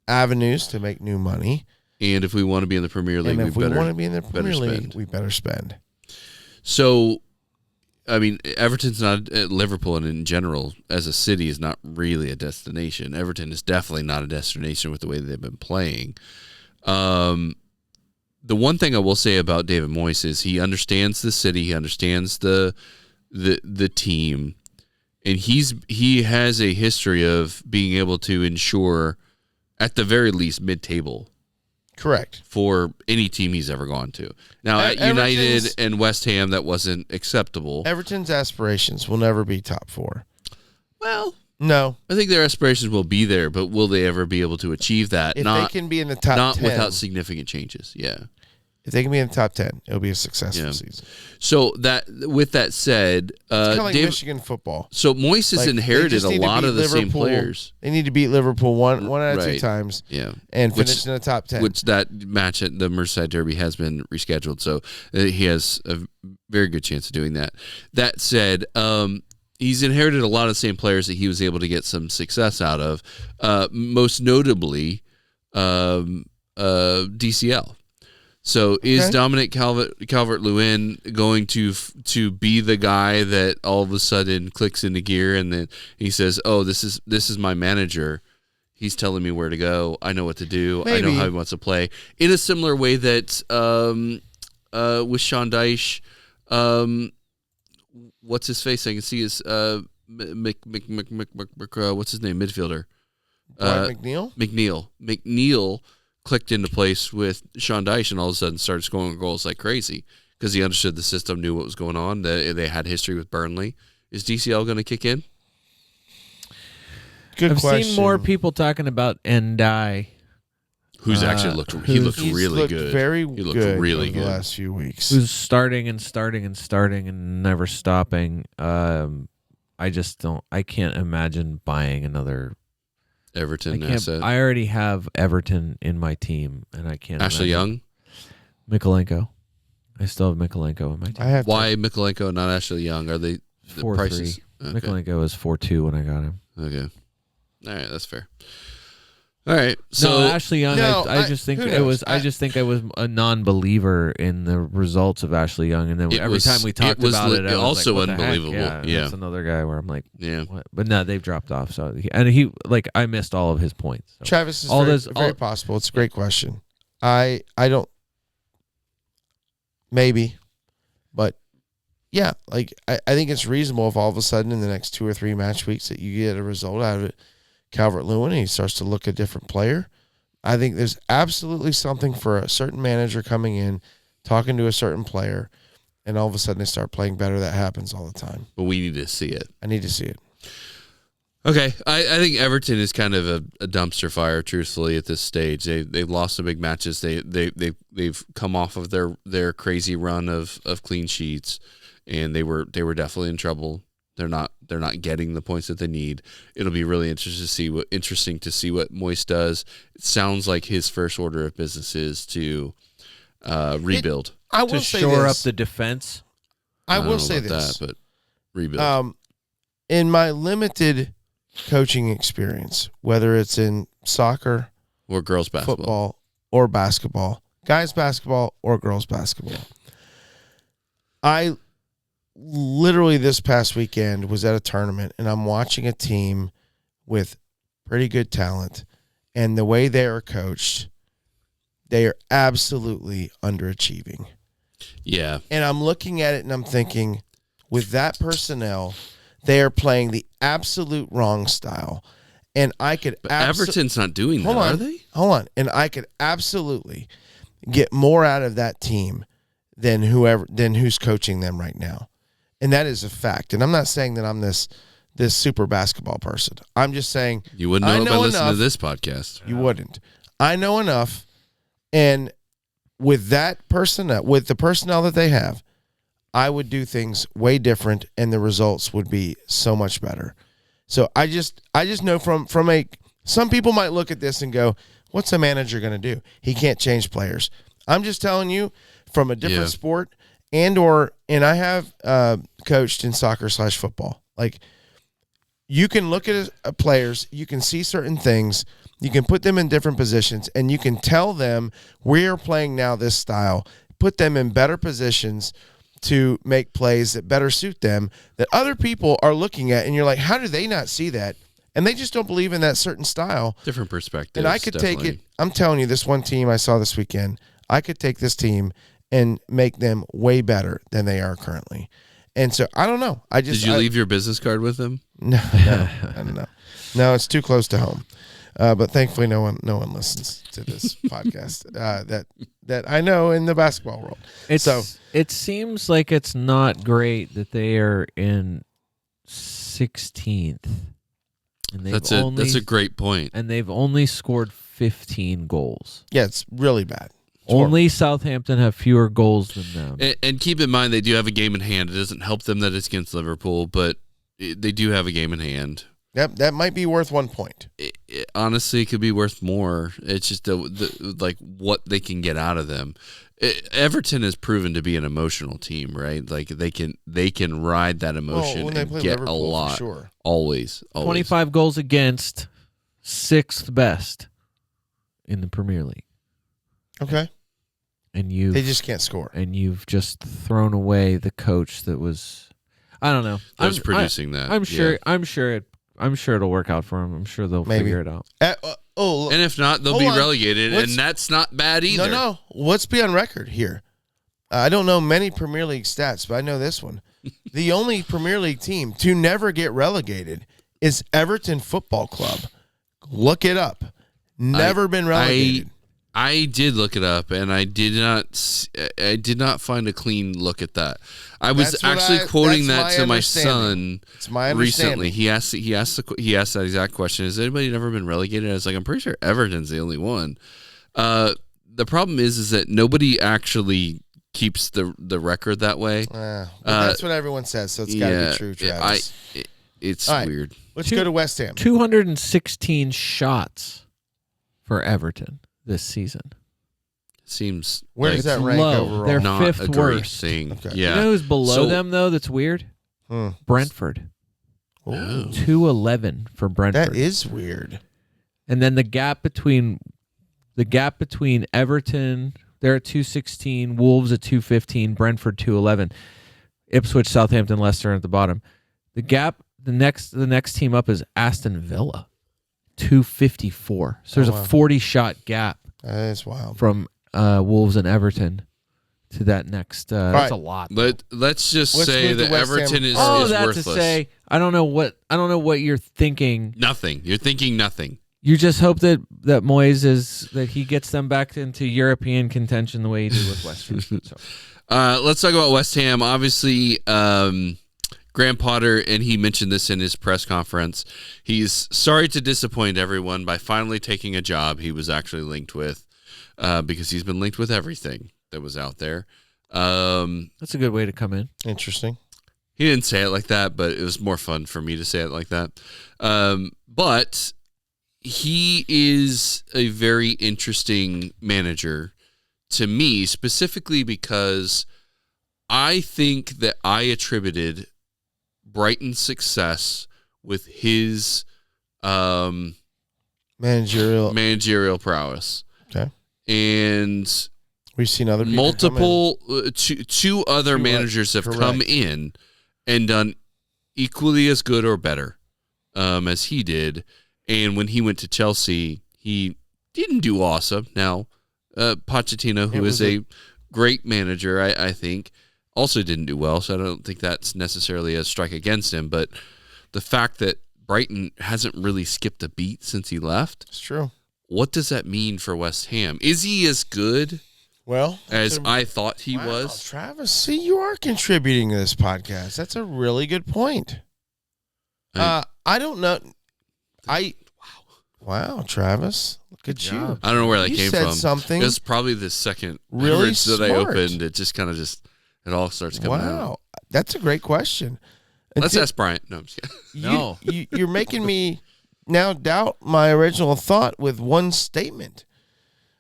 avenues to make new money. And if we want to be in the Premier League, we better spend. So, I mean, Everton's not Liverpool, and in general, as a city, is not really a destination. Everton is definitely not a destination with the way they've been playing. The one thing I will say about David Moyes is he understands the city, he understands the team, and he has a history of being able to ensure, at the very least, mid-table. Correct. For any team he's ever gone to. Now, at United and West Ham, that wasn't acceptable. Everton's aspirations will never be top four. Well, no. I think their aspirations will be there, but will they ever be able to achieve that? If they can be in the top 10. Not without significant changes, yeah. If they can be in the top 10, it'll be a successful season. So with that said, it's kind of like Michigan football. So Moyes has inherited a lot of the same players. They need to beat Liverpool one out of 2 times, and finish in the top 10. Which that match at the Merseyside Derby has been rescheduled, so he has a very good chance of doing that. That said, he's inherited a lot of the same players that he was able to get some success out of, most notably DCL. So is Dominic Calvert-Lewin going to be the guy that all of a sudden clicks into gear and then he says, "Oh, this is my manager. He's telling me where to go. I know what to do. Maybe. I know how he wants to play." In a similar way that with Sean Dyche, what's his face? I can see his what's his name? Midfielder. McNeil clicked into place with Sean Dyche and all of a sudden started scoring goals like crazy because he understood the system, knew what was going on. They had history with Burnley. Is DCL going to kick in? Good question. I've seen more people talking about Ndai. Who's actually looked really good. Very he looked good really over good the last few weeks. Who's starting and never stopping. I can't imagine buying another Everton asset. I already have Everton in my team, and I can't. Ashley Young, Mikolenko. I still have Mikolenko in my team. Why Mikolenko, not Ashley Young? Are they the 4-3. prices? Okay. Mikolenko was 4-2 when I got him. Okay, all right, that's fair. All right, so no, Ashley Young. I just think it was. I just think I was a non-believer in the results of Ashley Young, and then every time we talked about it, I was also like, what the heck? unbelievable. Yeah, that's another guy where I'm like, yeah. What? But no, they've dropped off. So I missed all of his points. So. Travis, is very possible. It's a great question. I don't. Maybe, but yeah, I think it's reasonable if all of a sudden in the next 2 or 3 match weeks that you get a result out of it. Calvert-Lewin, and he starts to look a different player. I think there's absolutely something for a certain manager coming in, talking to a certain player, and all of a sudden they start playing better. That happens all the time. But we need to see it. I need to see it. Okay, I think Everton is kind of a dumpster fire. Truthfully, at this stage, they've lost some big matches. They've come off of their crazy run of clean sheets, and they were definitely in trouble. They're not getting the points that they need. It'll be really interesting to see what Moyes does. It sounds like his first order of business is to rebuild. I will to say shore this. up the defense. I will say this, but rebuild. In my limited coaching experience, whether it's in soccer or girls basketball, football or basketball, guys basketball or girls basketball, I literally this past weekend was at a tournament and I'm watching a team with pretty good talent, and the way they are coached, they are absolutely underachieving. Yeah. And I'm looking at it and I'm thinking, with that personnel, they are playing the absolute wrong style. And I could Everton's not doing that, are they? Hold on. And I could absolutely get more out of that team than who's coaching them right now. And that is a fact. And I'm not saying that I'm this super basketball person. I'm just saying you wouldn't know by listening to this podcast. You wouldn't. I know enough, and with the personnel that they have, I would do things way different, and the results would be so much better. So I just know from some people might look at this and go, "What's a manager going to do? He can't change players." I'm just telling you from a different sport. And I have coached in soccer/football. Like, you can look at players, you can see certain things, you can put them in different positions, and you can tell them, we are playing now this style, put them in better positions to make plays that better suit them, that other people are looking at, and you're like, how do they not see that? And they just don't believe in that certain style. Different perspective. And I could take it. I'm telling you, this one team I saw this weekend, I could take this team and make them way better than they are currently. And so I don't know. Did you leave your business card with them? No, it's too close to home. But thankfully, no one listens to this podcast that I know in the basketball world. It seems like it's not great that they are in 16th. And that's a great point. And they've only scored 15 goals. Yeah, it's really bad. Only Southampton have fewer goals than them. And keep in mind, they do have a game in hand. It doesn't help them that it's against Liverpool, but they do have a game in hand. Yep, that might be worth 1 point. It honestly could be worth more. It's just like what they can get out of them. Everton has proven to be an emotional team, right? Like they can ride that emotion and get Liverpool, a lot. Sure. Always. 25 goals against, 6th best in the Premier League. Okay. And they just can't score. And you've just thrown away the coach that was, I don't know. That was producing that. I'm sure. Yeah. I'm sure it'll work out for them. I'm sure they'll figure it out. And if not, they'll be relegated, and that's not bad either. No. Let's be on record here. I don't know many Premier League stats, but I know this one. The only Premier League team to never get relegated is Everton Football Club. Look it up. Never been relegated. I did look it up, and I did not find a clean look at that. I was actually quoting that to my son recently. He asked that exact question. Has anybody never been relegated? I was like, I'm pretty sure Everton's the only one. The problem is that nobody actually keeps the record that way. That's what everyone says, so it's got to be true, Travis. It's weird. Let's go to West Ham. 216 shots for Everton this season. Seems where does that rank low. overall? They're not 5th a great worst thing. Okay. Yeah. You know who's below them though? That's weird. Brentford. 211 for Brentford. That is weird. And then the gap between Everton, they're at 216, Wolves at 215, Brentford 211, Ipswich, Southampton, Leicester at the bottom. The gap, the next team up is Aston Villa, 254. So there's a 40-shot gap. That is wild. From Wolves and Everton to that next. That's a lot. Let's say that Everton is worthless. To say, I don't know what you're thinking. Nothing. You're thinking nothing. You just hope that Moyes that he gets them back into European contention the way he did with West Ham. So. Let's talk about West Ham. Obviously, Graham Potter, and he mentioned this in his press conference, he's sorry to disappoint everyone by finally taking a job he was actually linked with, because he's been linked with everything that was out there. That's a good way to come in. Interesting. He didn't say it like that, but it was more fun for me to say it like that. But he is a very interesting manager to me, specifically because I think that I attributed Brighton's success with his managerial prowess. Okay. And we've seen other people multiple two other managers have come in and done equally as good or better as he did. And when he went to Chelsea, he didn't do awesome. Now, Pochettino, who is a great manager, I think, also didn't do well, so I don't think that's necessarily a strike against him. But the fact that Brighton hasn't really skipped a beat since he left, it's true. What does that mean for West Ham? Is he as good as I thought he was? Travis, see, you are contributing to this podcast. That's a really good point. I don't know. Wow, Travis. Look at you. I don't know where that came from. Something. It was probably the second really words that I opened. It just kind of it all starts coming out. Wow, that's a great question. Let's ask Bryant. No, I'm just kidding. You're making me now doubt my original thought with one statement.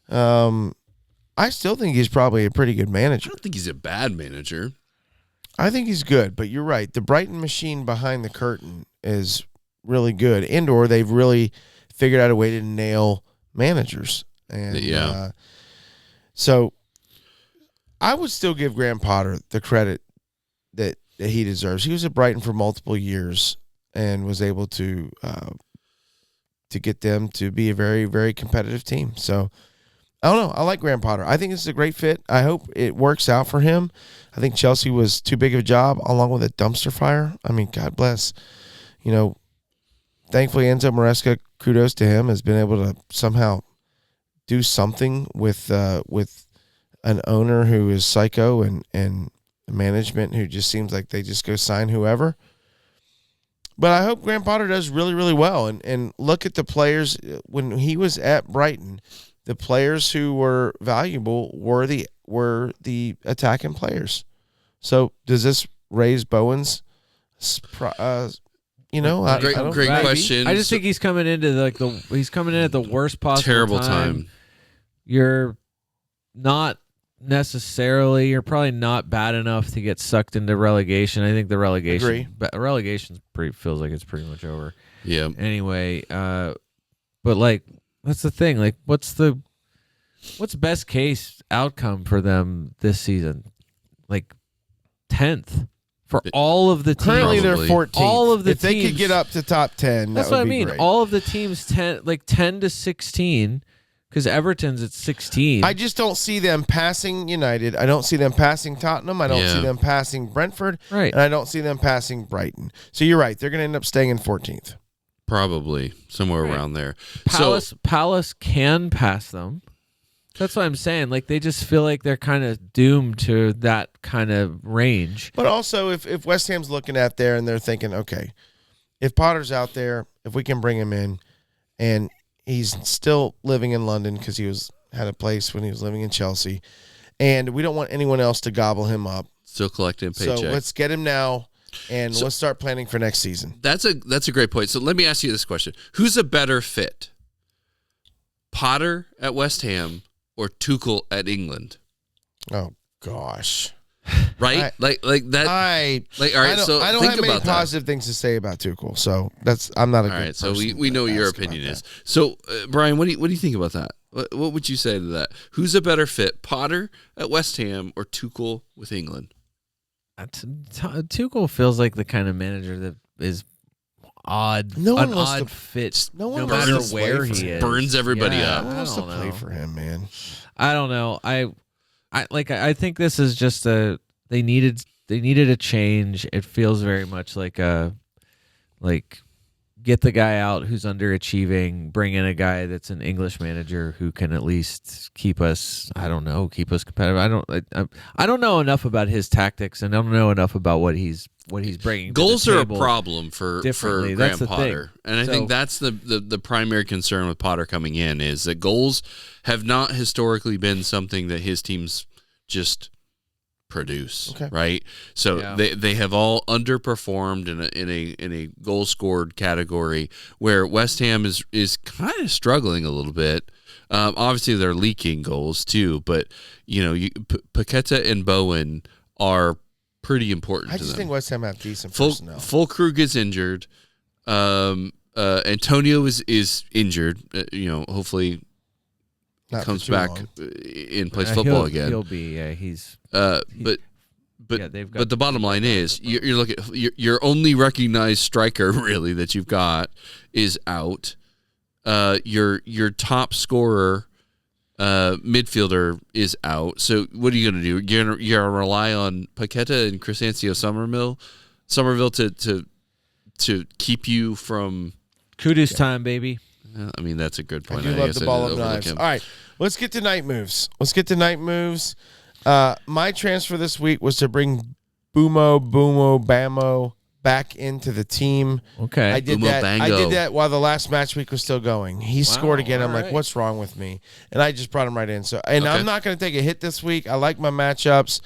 I still think he's probably a pretty good manager. I don't think he's a bad manager. I think he's good, but you're right. The Brighton machine behind the curtain is really good, or they've really figured out a way to nail managers. And so I would still give Graham Potter the credit that he deserves. He was at Brighton for multiple years and was able to get them to be a very, very competitive team. So I don't know. I like Graham Potter. I think this is a great fit. I hope it works out for him. I think Chelsea was too big of a job, along with a dumpster fire. I mean, God bless. Thankfully, Enzo Maresca, kudos to him, has been able to somehow do something with an owner who is psycho and management who just seems like they just go sign whoever. But I hope Graham Potter does really, really well. And look at the players when he was at Brighton. the players who were valuable were the attacking players. So does this raise Bowen's? Great question. I just think he's coming into he's coming in at the worst possible terrible time. You're not necessarily. You're probably not bad enough to get sucked into relegation. I think the relegation's feels like it's pretty much over. Yeah. Anyway, but that's the thing. Like, what's best case outcome for them this season? Like 10th. For all of the teams. Currently, they're 14th. All of the if teams, they could get up to top 10, that's that would what I be mean. great. All of the teams 10 to 16, because Everton's at 16. I just don't see them passing United. I don't see them passing Tottenham. I don't see them passing Brentford. Right. And I don't see them passing Brighton. So you're right. They're going to end up staying in 14th. Probably somewhere around there. Palace can pass them. That's what I'm saying. Like, they just feel like they're kind of doomed to that kind of range. But also, if West Ham's looking at there and they're thinking, okay, if Potter's out there, if we can bring him in, and he's still living in London because he had a place when he was living in Chelsea, and we don't want anyone else to gobble him up. Still collecting a paycheck. So let's get him now, and let's start planning for next season. That's a great point. So let me ask you this question: who's a better fit, Potter at West Ham or Tuchel at England? Oh gosh, right? Like that. All right. So I don't think have many about positive things to say about Tuchel. So I'm not a good person. All right. So we know what your opinion is. So Brian, what do you think about that? What would you say to that? Who's a better fit, Potter at West Ham or Tuchel with England? Tuchel feels like the kind of manager that is odd. No one an wants odd to fit. no matter wants to where play for he him. is. Burns everybody up. No one wants to I don't play know. for him, man. I don't know. I think this is just they needed a change. It feels very much like get the guy out who's underachieving, bring in a guy that's an English manager who can at least keep us competitive. I don't know enough about his tactics, and I don't know enough about what he's bringing. Goals to the are a table problem for Graham Potter, and I think that's the primary concern with Potter coming in is that goals have not historically been something that his teams just produce, right? So they have all underperformed in a goal scored category where West Ham is kind of struggling a little bit. Obviously, they're leaking goals too, but Paqueta and Bowen are pretty important. I just think West Ham have decent personnel. Fulkrug is injured. Antonio is injured. Hopefully Not comes for too back long. and plays football again. He'll be. He's. But the bottom line is you're looking your only recognized striker really that you've got is out. Your top scorer midfielder is out. So what are you going to do? You're gonna rely on Paqueta and Crescencio Somerville to keep you from Kudos time, baby. I mean, that's a good point. I do love the ball of knives. All right, let's get to night moves. My transfer this week was to bring Bamo back into the team. Okay. I did that while the last match week was still going. He scored again. I'm like, what's wrong with me? And I just brought him right in. So, I'm not going to take a hit this week. I like my matchups.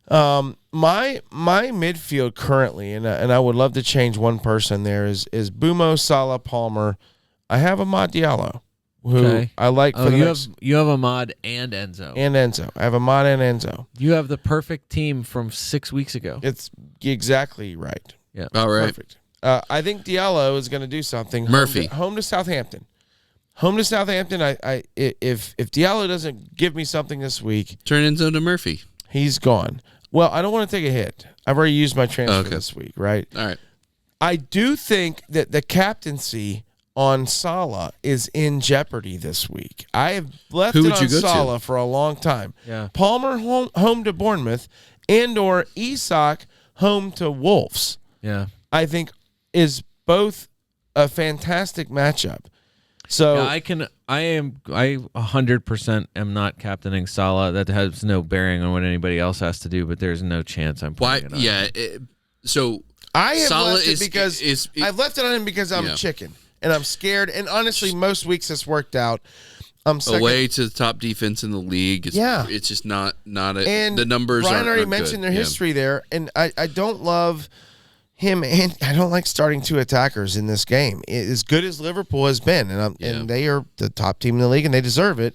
My midfield currently, and I would love to change one person there, is Bumo, Salah, Palmer. I have Amad Diallo, who I like. You have Ahmad and Enzo. I have Amad and Enzo. You have the perfect team from 6 weeks ago. It's exactly right. Yeah. All right. Perfect. I think Diallo is going to do something. Murphy. Home to Southampton. If Diallo doesn't give me something this week, Turn Enzo to Murphy. he's gone. Well, I don't want to take a hit. I've already used my transfer this week, right? All right. I do think that the captaincy on Salah is in jeopardy this week. I have left it on Salah for a long time. Yeah. Palmer home to Bournemouth and/or Isak home to Wolves. Yeah. I think is both a fantastic matchup. So I 100% am not captaining Salah. That has no bearing on what anybody else has to do, but there's no chance I'm putting it on. Yeah. So I have Salah left it because I've left it on him because I'm chicken and I'm scared. And honestly, most weeks it's worked out. Second. Away to the top defense in the league. It's just not a. And the numbers Brian already aren't mentioned good. their history there, and I don't love him, and I don't like starting two attackers in this game. As good as Liverpool has been, and they are the top team in the league, and they deserve it.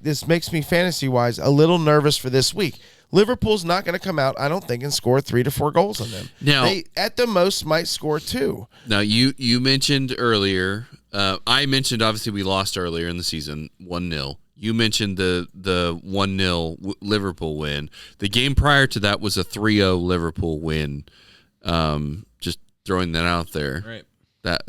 This makes me fantasy-wise a little nervous for this week. Liverpool's not going to come out, I don't think, and score 3 to 4 goals on them. Now, they at the most might score 2. Now you mentioned earlier. I mentioned obviously we lost earlier in the season 1-0. You mentioned the 1-0 Liverpool win. The game prior to that was a 3-0 Liverpool win. Just throwing that out there. Right. That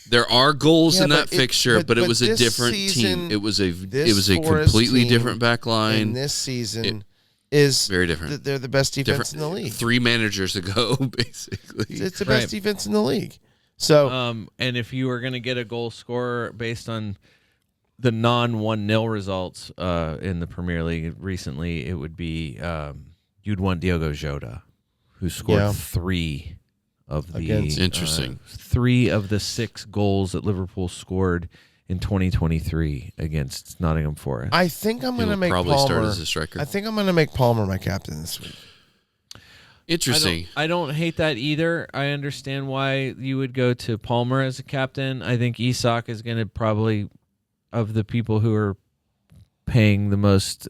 there are goals in that fixture, but it was a different season, team. It was a completely different back line. And this season is very different. They're the best defense in the league. 3 managers ago, basically. It's the best defense in the league. So, and if you were going to get a goal scorer based on the non-1-0 results in the Premier League recently, it would be you'd want Diogo Jota, who scored 3 of the interesting 3 of the 6 goals that Liverpool scored in 2023 against Nottingham Forest. I think I'm going to make probably Palmer start as a striker. I think I'm going to make Palmer my captain this week. Interesting. I don't hate that either. I understand why you would go to Palmer as a captain. I think Isak is going to probably, of the people who are paying the most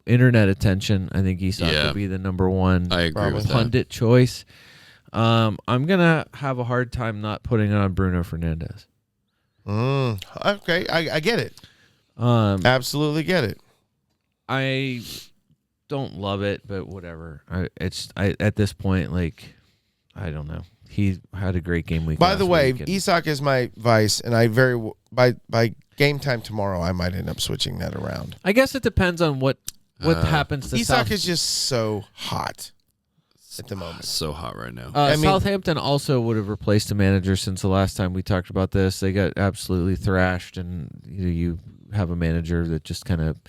internet attention, I think Isak will be the number one I agree with pundit choice. I'm going to have a hard time not putting on Bruno Fernandes. Okay, I get it. Absolutely get it. I don't love it, but whatever. At this point, I don't know. He had a great game week. By the way, Isak is my vice, and by game time tomorrow, I might end up switching that around. I guess it depends on what happens to Isak is just so hot at the moment. So hot right now. Southampton also would have replaced a manager since the last time we talked about this. They got absolutely thrashed, and you have a manager that just kind of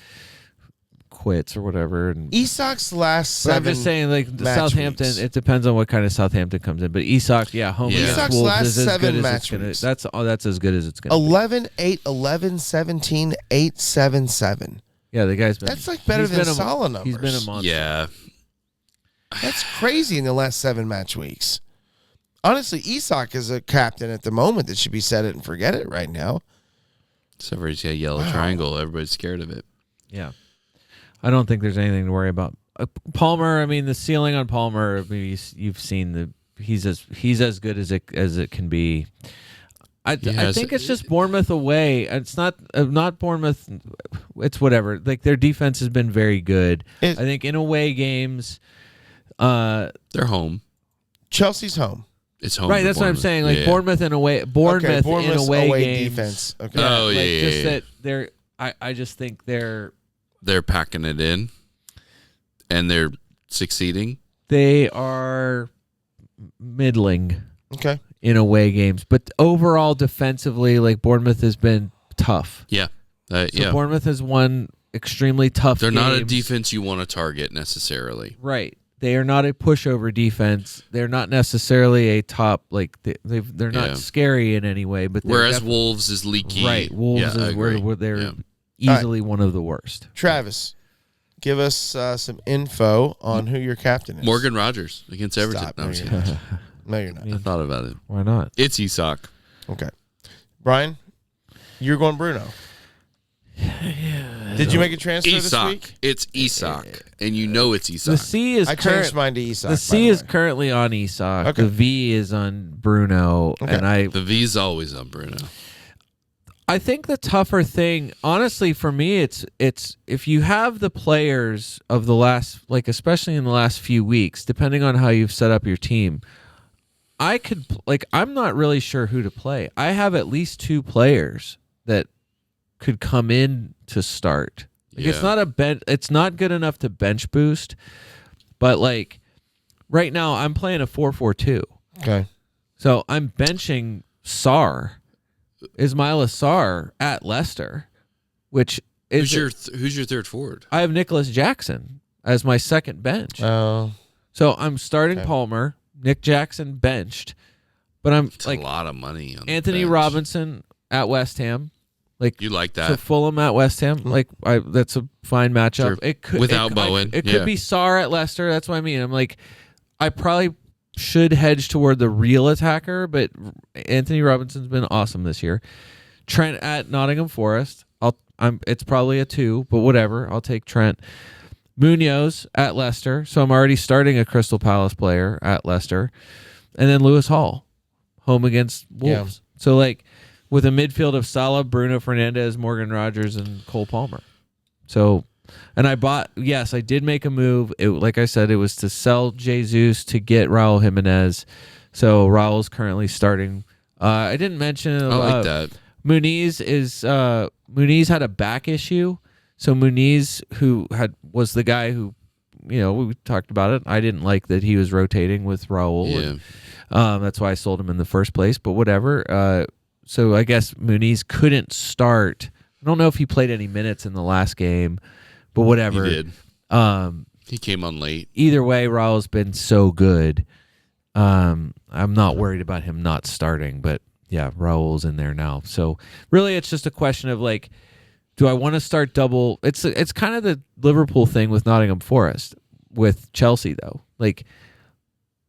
quits or whatever. And Isak's last 7 I'm just saying, the Southampton, weeks. It depends on what kind of Southampton comes in. But Isak, home against Isak's Wolves last is as 7 good as match it's gonna. weeks. That's as good as it's going to 11, 8, 11, 17, 8, 7, 7. Yeah, the guy's been. That's better than Salah numbers. He's been a monster. Yeah. That's crazy in the last 7 match weeks. Honestly, Isak is a captain at the moment that should be set it and forget it right now. Except for he's got a yellow triangle. Everybody's scared of it. Yeah. I don't think there's anything to worry about. Palmer, the ceiling on Palmer, you've seen he's as good as it can be. I think it's just Bournemouth away. It's not Bournemouth. It's whatever. Their defense has been very good. I think in away games, they're home. Chelsea's home. It's home. Right, that's what I'm saying. Bournemouth in away. Bournemouth in away games. Defense. Okay. Oh just that they're. I just think they're packing it in, and they're succeeding. They are middling. Okay. In away games, but overall defensively, Bournemouth has been tough. Yeah, Bournemouth has won extremely tough. They're not a games. defense you want to target necessarily. Right. They are not a pushover defense. They're not necessarily a top they're not scary in any way. But whereas Wolves is leaky. Right. Wolves is where they're easily one of the worst. Travis, give us some info on who your captain is. Morgan Rogers against Everton. Stop. No, you're not. I thought about it. Why not? It's Isak. Okay. Brian, you're going Bruno. Yeah. Did you make a transfer this week? It's Isak, and you know it's Isak. The C is I changed mine to Isak. The C is currently on Isak. Okay. The V is on Bruno, and the V's always on Bruno. I think the tougher thing, honestly, for me, it's if you have the players of the last, especially in the last few weeks, depending on how you've set up your team, I'm not really sure who to play. I have at least 2 players that could come in to start. It's not good enough to bench boost, but right now I'm playing a 4-4-2. Okay. So I'm benching Ismaila Sarr at Leicester, which is who's your third forward? I have Nicholas Jackson as my second bench. Oh. So I'm starting Palmer, Nick Jackson benched, but I'm a lot of money on Anthony the bench. Robinson at West Ham, Like you like that? So Fulham at West Ham, that's a fine matchup. Sure. It could Without Bowen, it could be Sarr at Leicester. That's what I mean. I'm like, I probably should hedge toward the real attacker, but Anthony Robinson's been awesome this year. Trent at Nottingham Forest. It's probably a 2, but whatever. I'll take Trent. Munoz at Leicester. So I'm already starting a Crystal Palace player at Leicester. And then Lewis Hall, home against Wolves. Yeah. So like with a midfield of Salah, Bruno Fernandes, Morgan Rogers, and Cole Palmer. So, and I did make a move. Like I said, it was to sell Jesus to get Raul Jimenez. So Raul's currently starting. I didn't mention. I like that. Muniz had a back issue. So Muniz, was the guy who, we talked about it. I didn't like that he was rotating with Raul. Yeah. And, that's why I sold him in the first place. But whatever. So I guess Muniz couldn't start. I don't know if he played any minutes in the last game, but whatever. He did. He came on late. Either way, Raul's been so good. I'm not worried about him not starting, but yeah, Raul's in there now. So really, it's just a question of like, do I want to start double? It's kind of the Liverpool thing with Nottingham Forest with Chelsea though. Like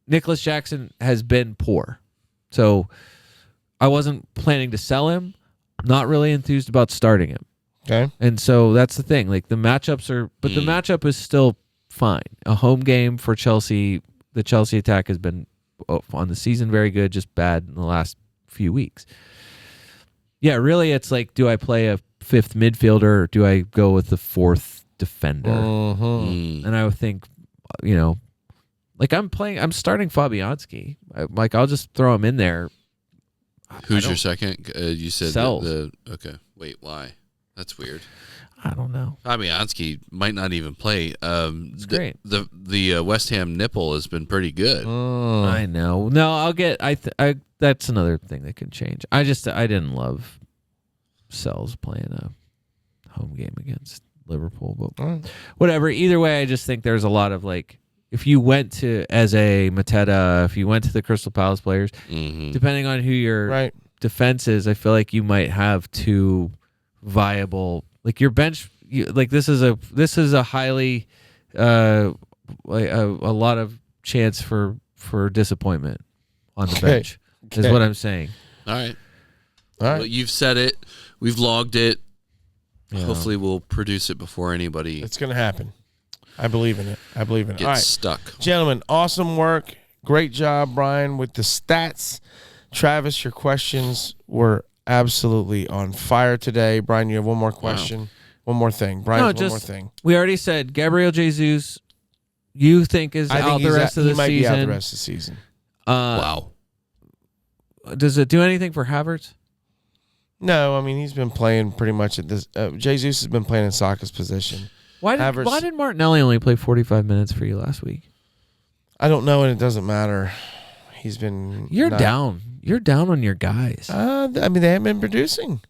Nicholas Jackson has been poor, so I wasn't planning to sell him. Not really enthused about starting him. Okay, and so that's the thing. Like the matchups are, but the matchup is still fine. A home game for Chelsea. The Chelsea attack has been on the season very good, just bad in the last few weeks. Yeah, really, it's like, do I play a 5th midfielder or do I go with the 4th defender? And I would think, like I'm starting Fabianski. I'll just throw him in there. Who's your second? You said okay. Wait, why? That's weird. I don't know. Fabianski might not even play. It's great. The West Ham nipple has been pretty good. I know. No, I'll get. That's another thing that can change. I didn't love Sells playing a home game against Liverpool, but whatever. Either way, I just think there's a lot of like, if you went to Eze, Mateta, if you went to the Crystal Palace players, depending on who your defense is, I feel like you might have 2 viable. Like your bench, this is a highly a lot of chance for disappointment on the bench. Is what I'm saying. All right. Well, you've said it. We've logged it. Yeah. Hopefully, we'll produce it before anybody. It's going to happen. I believe in it. Gets All right, stuck. Gentlemen, awesome work. Great job, Brian, with the stats. Travis, your questions were absolutely on fire today. Brian, you have one more question. Wow. One more thing. Brian, one more thing. We already said Gabriel Jesus, you think is out the rest of the season. He might be out the rest of the season. Wow. Does it do anything for Havertz? No, I mean, he's been playing pretty much at this. Jesus has been playing in Saka's position. Why did Martinelli only play 45 minutes for you last week? I don't know, and it doesn't matter. He's been. You're down. You're down on your guys. I mean, they haven't been producing.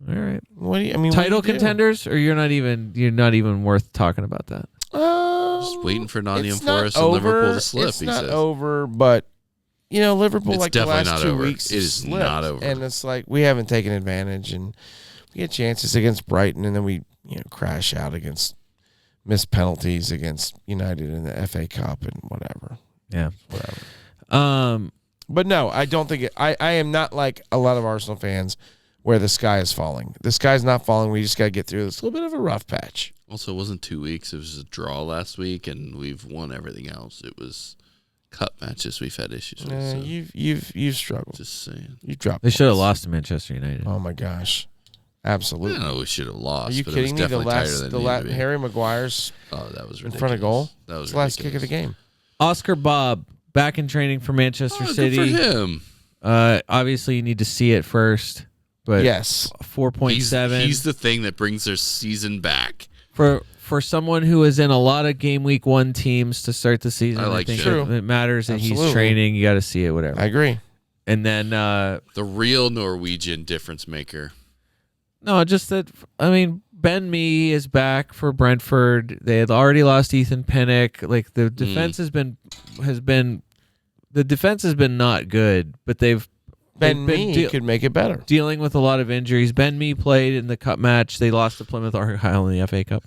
All right. What do you? I mean, title contenders, or you're not even worth talking about that. Just waiting for Nottingham Forest and Liverpool to slip. It's not over, but Liverpool it's like the last not 2 over. weeks. It is slipped, not over, and it's like we haven't taken advantage, and we get chances against Brighton, and then we crash out against missed penalties against United in the FA Cup and whatever. Yeah, whatever. But no, I don't think I am not like a lot of Arsenal fans where the sky is falling. The sky's not falling. We just got to get through this little bit of a rough patch. Also, it wasn't 2 weeks. It was a draw last week, and we've won everything else. It was cup matches we've had issues with. So. You've struggled. Just saying. You dropped. They should have lost to Manchester United. Oh my gosh. Absolutely. I know we should have lost. Are you but kidding it was me? The last Harry Maguire's that was ridiculous. in front of goal. That was the last kick of the game. Oscar Bob back in training for Manchester City. Good for him. Obviously, you need to see it first. But yes, 4.7. He's the thing that brings their season back. For someone who is in a lot of game week 1 teams to start the season, I think it matters that he's training. You got to see it, whatever. I agree. And then the real Norwegian difference maker. No, just that. I mean, Ben Mee is back for Brentford. They had already lost Ethan Pinnock. Like the defense has been not good, but they've Ben Mee could make it better. Dealing with a lot of injuries. Ben Mee played in the cup match. They lost to Plymouth Argyle in the FA Cup.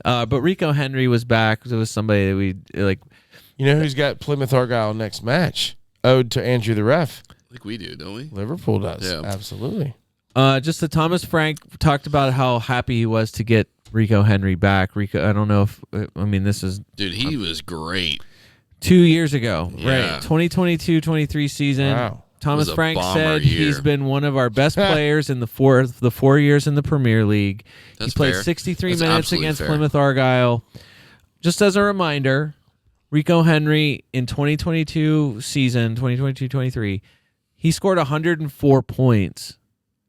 But Rico Henry was back. It was somebody that we like. You know who's got Plymouth Argyle next match? Ode to Andrew the ref. Like we do, don't we? Liverpool does. Yeah. Absolutely. Just that Thomas Frank talked about how happy he was to get Rico Henry back. Rico, I don't know if this is dude. He was great 2 years ago, Yeah. right? 2022-23 season. Wow. Thomas Was a Frank bomber said year. he's been one of our best players in the 4 years in the Premier League. That's he played fair. 63 That's minutes absolutely against fair. Plymouth Argyle. Just as a reminder, Rico Henry in 2022-23, he scored 104 points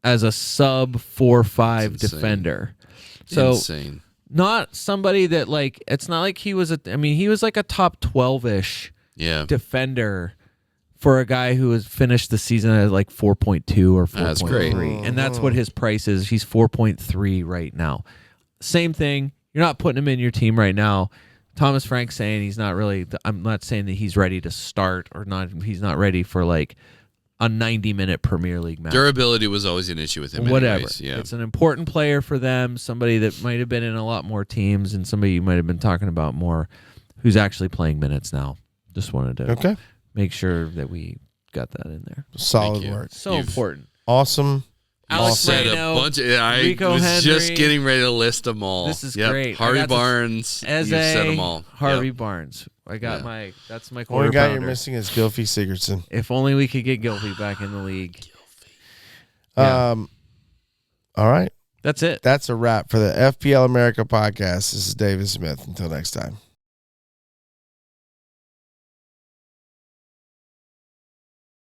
as a sub 4-5 That's insane. defender. So Insane. not somebody that like it's not like he was he was like a top 12-ish Yeah. defender for a guy who has finished the season at like 4.2 or 4.3. That's great. And that's what his price is. He's 4.3 right now. Same thing. You're not putting him in your team right now. Thomas Frank's saying he's not really I'm not saying that he's ready to start or not. He's not ready for like a 90-minute Premier League match. Durability was always an issue with him. Whatever. Anyways. Yeah. It's an important player for them, somebody that might have been in a lot more teams and somebody you might have been talking about more who's actually playing minutes now. Just wanted to make sure that we got that in there. Solid Thank you. work. So important. Awesome. Alex Said Moreno, a bunch of, I Rico was Henry. just getting ready to list them all. This is great. I Harvey got this- Barnes. Eze, You said them all. Harvey Yep. Barnes. I got that's my Only quarter guy pounder. you're missing is Gylfi Sigurdsson. If only we could get Gylfi back in the league. All right. That's it. That's a wrap for the FPL America podcast. This is David Smith. Until next time.